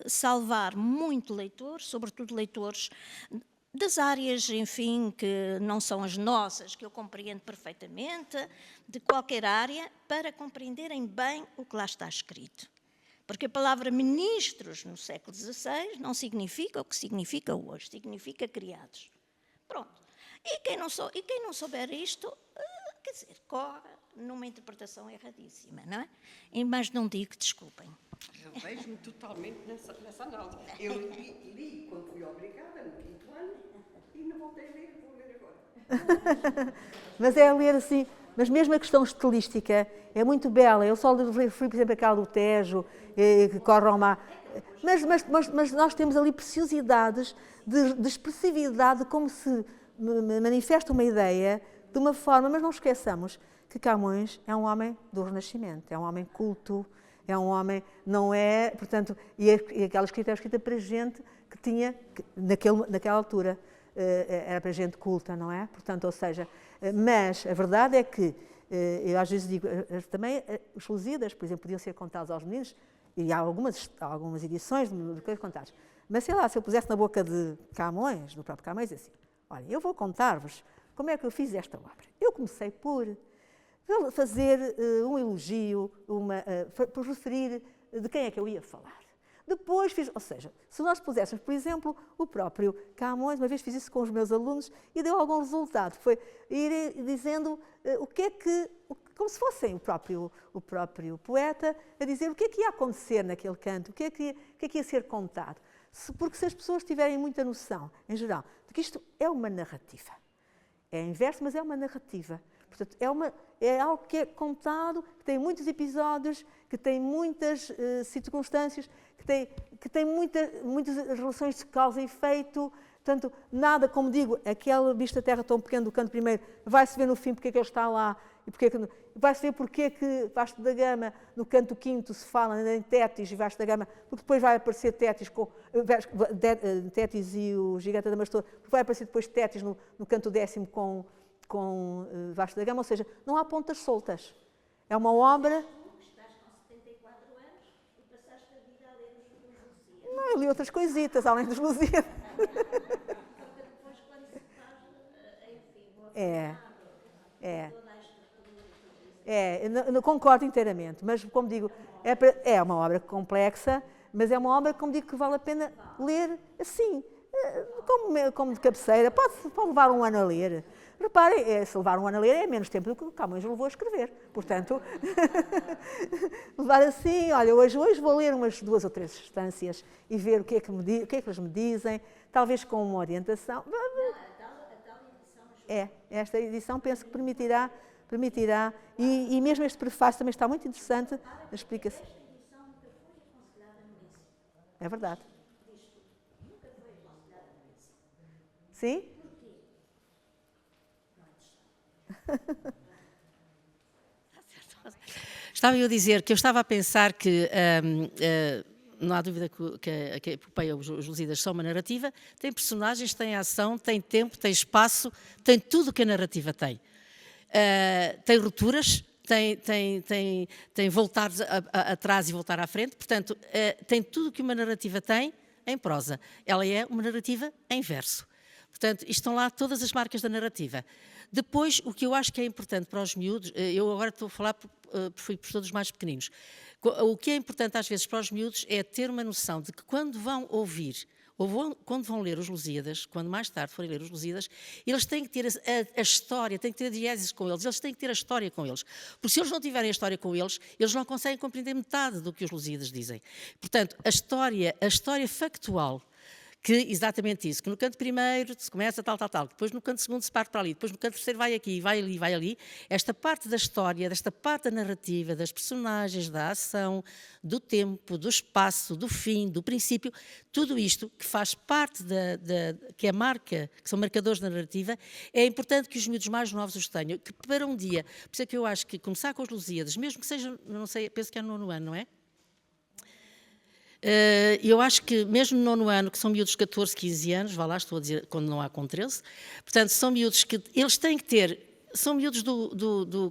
S6: salvar muito leitores, sobretudo leitores das áreas, enfim, que não são as nossas, que eu compreendo perfeitamente, de qualquer área, para compreenderem bem o que lá está escrito. Porque a palavra ministros no século XVI não significa o que significa hoje, significa criados. Pronto. E quem não souber isto, quer dizer, corre numa interpretação erradíssima, não é? Mas não digo, desculpem.
S7: Eu vejo-me totalmente nessa análise. Eu li quando fui obrigada, no 5º ano, e não voltei a ler, vou ler agora.
S2: Mas é a ler assim, mas mesmo a questão estilística é muito bela. Eu só referi, por exemplo, aquela do Tejo, que corre ao mar. Mas nós temos ali preciosidades de expressividade, como se manifesta uma ideia de uma forma, mas não esqueçamos que Camões é um homem do Renascimento, é um homem culto, é um homem, não é, portanto, e aquela escrita era escrita para gente que tinha, naquela altura, era para gente culta, não é? Portanto, ou seja, mas a verdade é que, eu às vezes digo, também os Lusíadas, por exemplo, podiam ser contados aos meninos, e há algumas edições de coisas contadas, mas sei lá, se eu pusesse na boca de Camões, do próprio Camões, assim, olha, eu vou contar-vos como é que eu fiz esta obra. Eu comecei por fazer um elogio, por referir de quem é que eu ia falar. Depois fiz, ou seja, se nós puséssemos, por exemplo, o próprio Camões, uma vez fiz isso com os meus alunos e deu algum resultado, foi ir dizendo o que é que, como se fossem o próprio poeta, a dizer o que é que ia acontecer naquele canto, o que é que ia ser contado. Porque se as pessoas tiverem muita noção, em geral, de que isto é uma narrativa, é em verso, mas é uma narrativa. Portanto, é algo que é contado, que tem muitos episódios, que tem muitas circunstâncias, que tem muitas relações de causa e efeito. Portanto, nada, como digo, aquele bicho da terra tão pequeno do canto primeiro, vai-se ver no fim porque é que ele está lá, e vai-se ver porque é que Vasco da Gama, no canto quinto, se fala em Tétis e Vasco da Gama, porque depois vai aparecer Tétis, Tétis e o gigante Adamastor, porque vai aparecer depois Tétis no canto 10º com Vasco da Gama, ou seja, não há pontas soltas. É uma obra...
S6: Estás com 74 anos e passaste a vida a ler os Lusíadas.
S2: Não, eu li outras coisitas, além dos Lusíadas.
S6: Depois, quando se faz
S2: Eu concordo inteiramente, mas como digo, é uma obra complexa, mas é uma obra, como digo, que vale a pena ler assim, como de cabeceira, pode levar um ano a ler. Reparem, se levar um ano a ler é menos tempo do que o Camões levou a escrever. Portanto, levar assim, olha, hoje vou ler umas 2 ou 3 instâncias e ver o que é que eles me dizem, talvez com uma orientação. Esta edição penso que permitirá, e mesmo este prefácio também está muito interessante, a explicação. É verdade. Sim?
S8: Estava eu a dizer que eu estava a pensar que não há dúvida que a epopeia Os Lusíadas são uma narrativa, tem personagens, tem ação, tem tempo, tem espaço, tem tudo o que a narrativa tem. Tem rupturas, tem voltar atrás e voltar à frente, portanto, tem tudo o que uma narrativa tem em prosa. Ela é uma narrativa em verso. Portanto, estão lá todas as marcas da narrativa. Depois, o que eu acho que é importante para os miúdos, eu agora estou a falar porque fui professor dos mais pequeninos, o que é importante às vezes para os miúdos é ter uma noção de que quando vão ouvir, ou quando vão ler os Lusíadas, quando mais tarde forem ler os Lusíadas, eles têm que ter a história, têm que ter a diégese com eles têm que ter a história com eles. Porque se eles não tiverem a história com eles não conseguem compreender metade do que os Lusíadas dizem. Portanto, a história factual, que exatamente isso, que no canto primeiro se começa tal, depois no canto segundo se parte para ali, depois no canto terceiro vai aqui, vai ali, esta parte da história, desta parte da narrativa, das personagens, da ação, do tempo, do espaço, do fim, do princípio, tudo isto que faz parte que é marca, que são marcadores da narrativa, é importante que os miúdos mais novos os tenham, que para um dia, por isso é que eu acho que começar com os Lusíadas, mesmo que seja, não sei, penso que é no 9º ano, não é? Eu acho que mesmo no 9º ano, que são miúdos de 14, 15 anos, vá lá, estou a dizer, quando não há com 13, portanto, são miúdos que eles têm que ter, são miúdos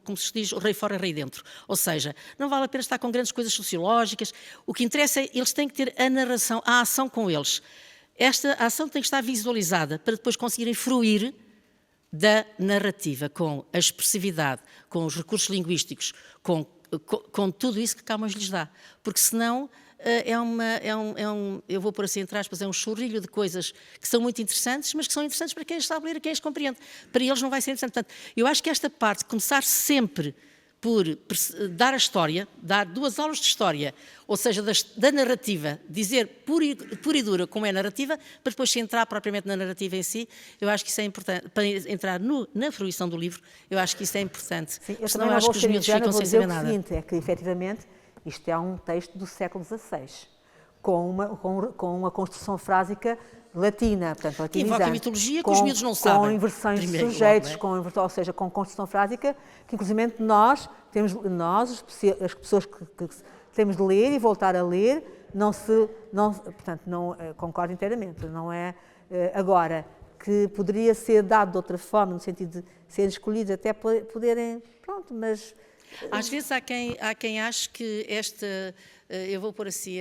S8: como se diz, o rei fora e rei dentro. Ou seja, não vale a pena estar com grandes coisas sociológicas, o que interessa é, eles têm que ter a narração, a ação com eles. Esta ação tem que estar visualizada para depois conseguirem fruir da narrativa, com a expressividade, com os recursos linguísticos, com tudo isso que Camões lhes dá. Porque senão eu vou pôr assim entre aspas, é um chorrilho de coisas que são muito interessantes, mas que são interessantes para quem as sabe ler e quem as compreende. Para eles não vai ser interessante. Portanto, eu acho que esta parte, começar sempre por dar a história, dar 2 aulas de história, ou seja, da narrativa, dizer pura e dura como é a narrativa, para depois se entrar propriamente na narrativa em si, eu acho que isso é importante, para entrar na fruição do livro, eu acho que isso é importante.
S2: Sim, eu
S8: senão eu acho que os miúdos ficam sem saber nada.
S2: O seguinte, é que, efetivamente, isto é um texto do século XVI, com uma construção frásica latina, portanto, latinizante.
S8: Invoca a mitologia que os miúdos não sabem.
S2: Com inversões de sujeitos, ou seja, com construção frásica, que inclusive nós, as pessoas que temos de ler e voltar a ler, portanto, não concordo inteiramente, não é agora que poderia ser dado de outra forma, no sentido de serem escolhidos até poderem, pronto, mas...
S8: Às vezes há quem ache que eu vou pôr assim,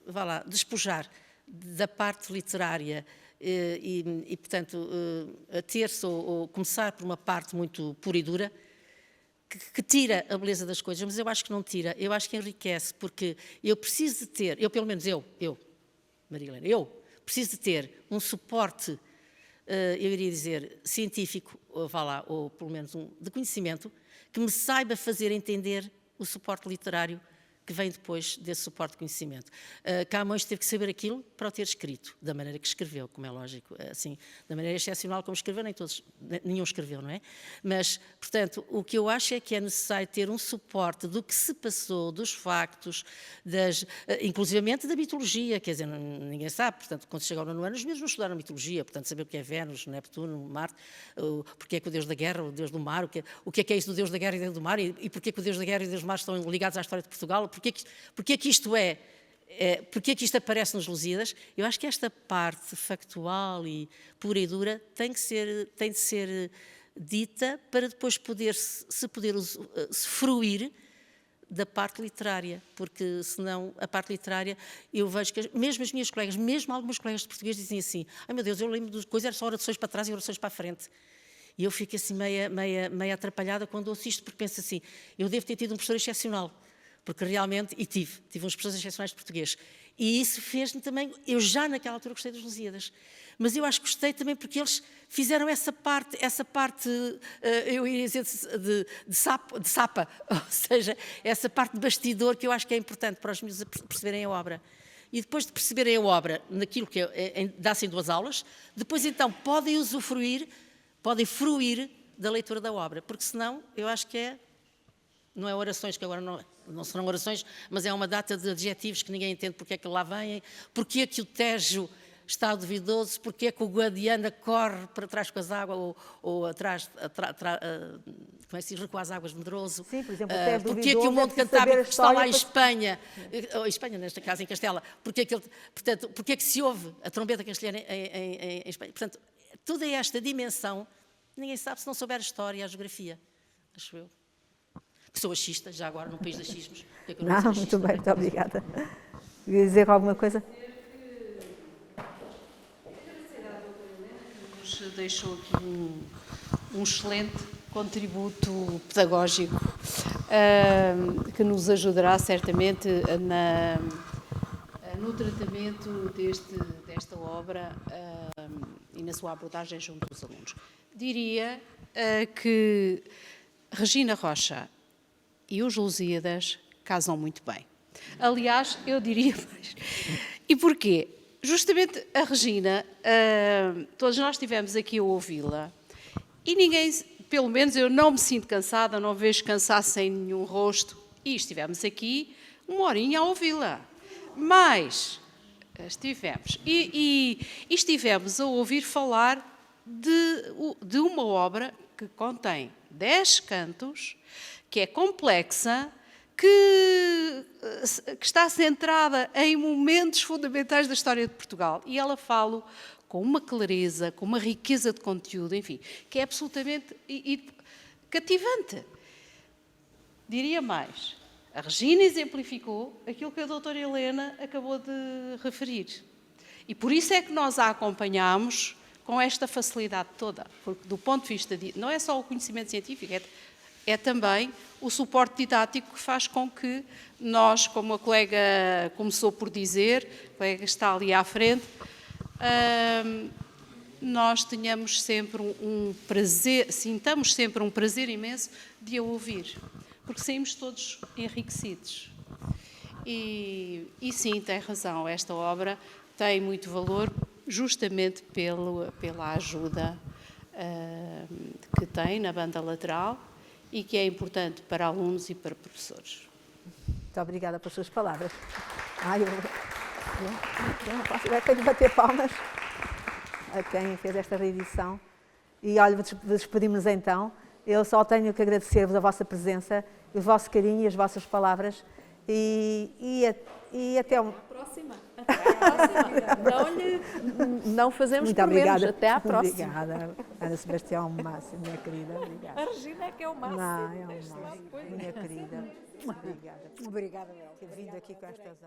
S8: vá lá, despojar da parte literária e portanto, ter-se ou começar por uma parte muito pura e dura, que tira a beleza das coisas, mas eu acho que não tira, eu acho que enriquece, porque eu preciso de ter, pelo menos Maria Helena, eu preciso de ter um suporte, eu iria dizer, científico, vá lá, ou pelo menos de conhecimento, que me saiba fazer entender o suporte literário que vem depois desse suporte de conhecimento. Camões teve que saber aquilo para o ter escrito, da maneira que escreveu, como é lógico, assim, da maneira excepcional como escreveu, nenhum escreveu, não é? Mas, portanto, o que eu acho é que é necessário ter um suporte do que se passou, dos factos, inclusivamente da mitologia, quer dizer, ninguém sabe, portanto, quando chega ao 9º ano, os mesmos não estudaram mitologia, portanto, saber o que é Vênus, Neptuno, Marte, porque é que o Deus da guerra, o Deus do mar, o que é isso do Deus da guerra e Deus do mar, e porque é que o Deus da guerra e o Deus do mar estão ligados à história de Portugal, porque é que isto porque é que isto aparece nos Lusíadas? Eu acho que esta parte factual e pura e dura tem de ser dita para depois se fruir da parte literária, porque senão a parte literária, eu vejo que mesmo as minhas colegas, mesmo alguns colegas de português dizem assim, ai meu Deus, eu lembro de coisas, era só orações para trás e orações para a frente. E eu fico assim meia atrapalhada quando ouço isto, porque penso assim, eu devo ter tido um professor excepcional, porque realmente, e tive uns professores excepcionais de português. E isso fez-me também, eu já naquela altura gostei dos Lusíadas, mas eu acho que gostei também porque eles fizeram essa parte, eu ia dizer de sapa, ou seja, essa parte de bastidor que eu acho que é importante para os miúdos perceberem a obra. E depois de perceberem a obra naquilo que dá-se em 2 aulas, depois então podem fruir da leitura da obra, porque senão eu acho que não é orações, que agora não serão orações, mas é uma data de adjetivos que ninguém entende porque é que lá vêm, porque é que o Tejo está duvidoso, porque é que o Guadiana corre para trás com as águas, ou atrás, como é que se diz, recua as águas Medroso.
S2: Sim, por exemplo, o Tejo
S8: porque é que o Monte Cantábrico que está lá em Espanha, ou Espanha, nesta casa, em Castela, porque é que se ouve a trombeta castelhana em Espanha. Portanto, toda esta dimensão, ninguém sabe se não souber a história e a geografia, acho eu. Que sou axista, já agora, no país dos xismos.
S2: Não, muito bem, muito obrigada. Queria dizer alguma coisa?
S9: Nos deixou aqui um excelente contributo pedagógico que nos ajudará certamente no tratamento desta obra e na sua abordagem junto dos alunos. Diria que Regina Rocha e os Lusíadas casam muito bem. Aliás, eu diria mais. E porquê? Justamente a Regina, todos nós estivemos aqui a ouvi-la e ninguém, pelo menos eu não me sinto cansada, não vejo cansaço em nenhum rosto e estivemos aqui 1 horinha a ouvi-la. Mas estivemos e estivemos a ouvir falar de uma obra que contém 10 cantos, que é complexa, que está centrada em momentos fundamentais da história de Portugal. E ela fala com uma clareza, com uma riqueza de conteúdo, enfim, que é absolutamente cativante. Diria mais, a Regina exemplificou aquilo que a doutora Helena acabou de referir. E por isso é que nós a acompanhamos com esta facilidade toda, porque do ponto de vista não é só o conhecimento científico, é também o suporte didático que faz com que nós, como a colega começou por dizer, a colega está ali à frente, nós tenhamos sempre um prazer, sintamos sempre um prazer imenso de a ouvir, porque saímos todos enriquecidos. E sim, tem razão, esta obra tem muito valor justamente pela ajuda que tem na banda lateral e que é importante para alunos e para professores.
S2: Muito obrigada pelas suas palavras. Eu não posso, agora tenho de bater palmas a quem fez esta reedição. E olha, despedimos-nos então. Eu só tenho que agradecer-vos a vossa presença, o vosso carinho e as vossas palavras. E até uma
S3: Próxima. Até à próxima. Não fazemos
S2: muito
S3: por
S2: obrigada.
S3: menos. Até à próxima.
S2: Obrigada. Ana Sebastião, o máximo, minha querida. Obrigada.
S3: A Regina é que é o máximo.
S2: Não, é o máximo. Minha querida. Obrigada.
S7: Obrigada, Mel.
S2: Ter vindo aqui com estas...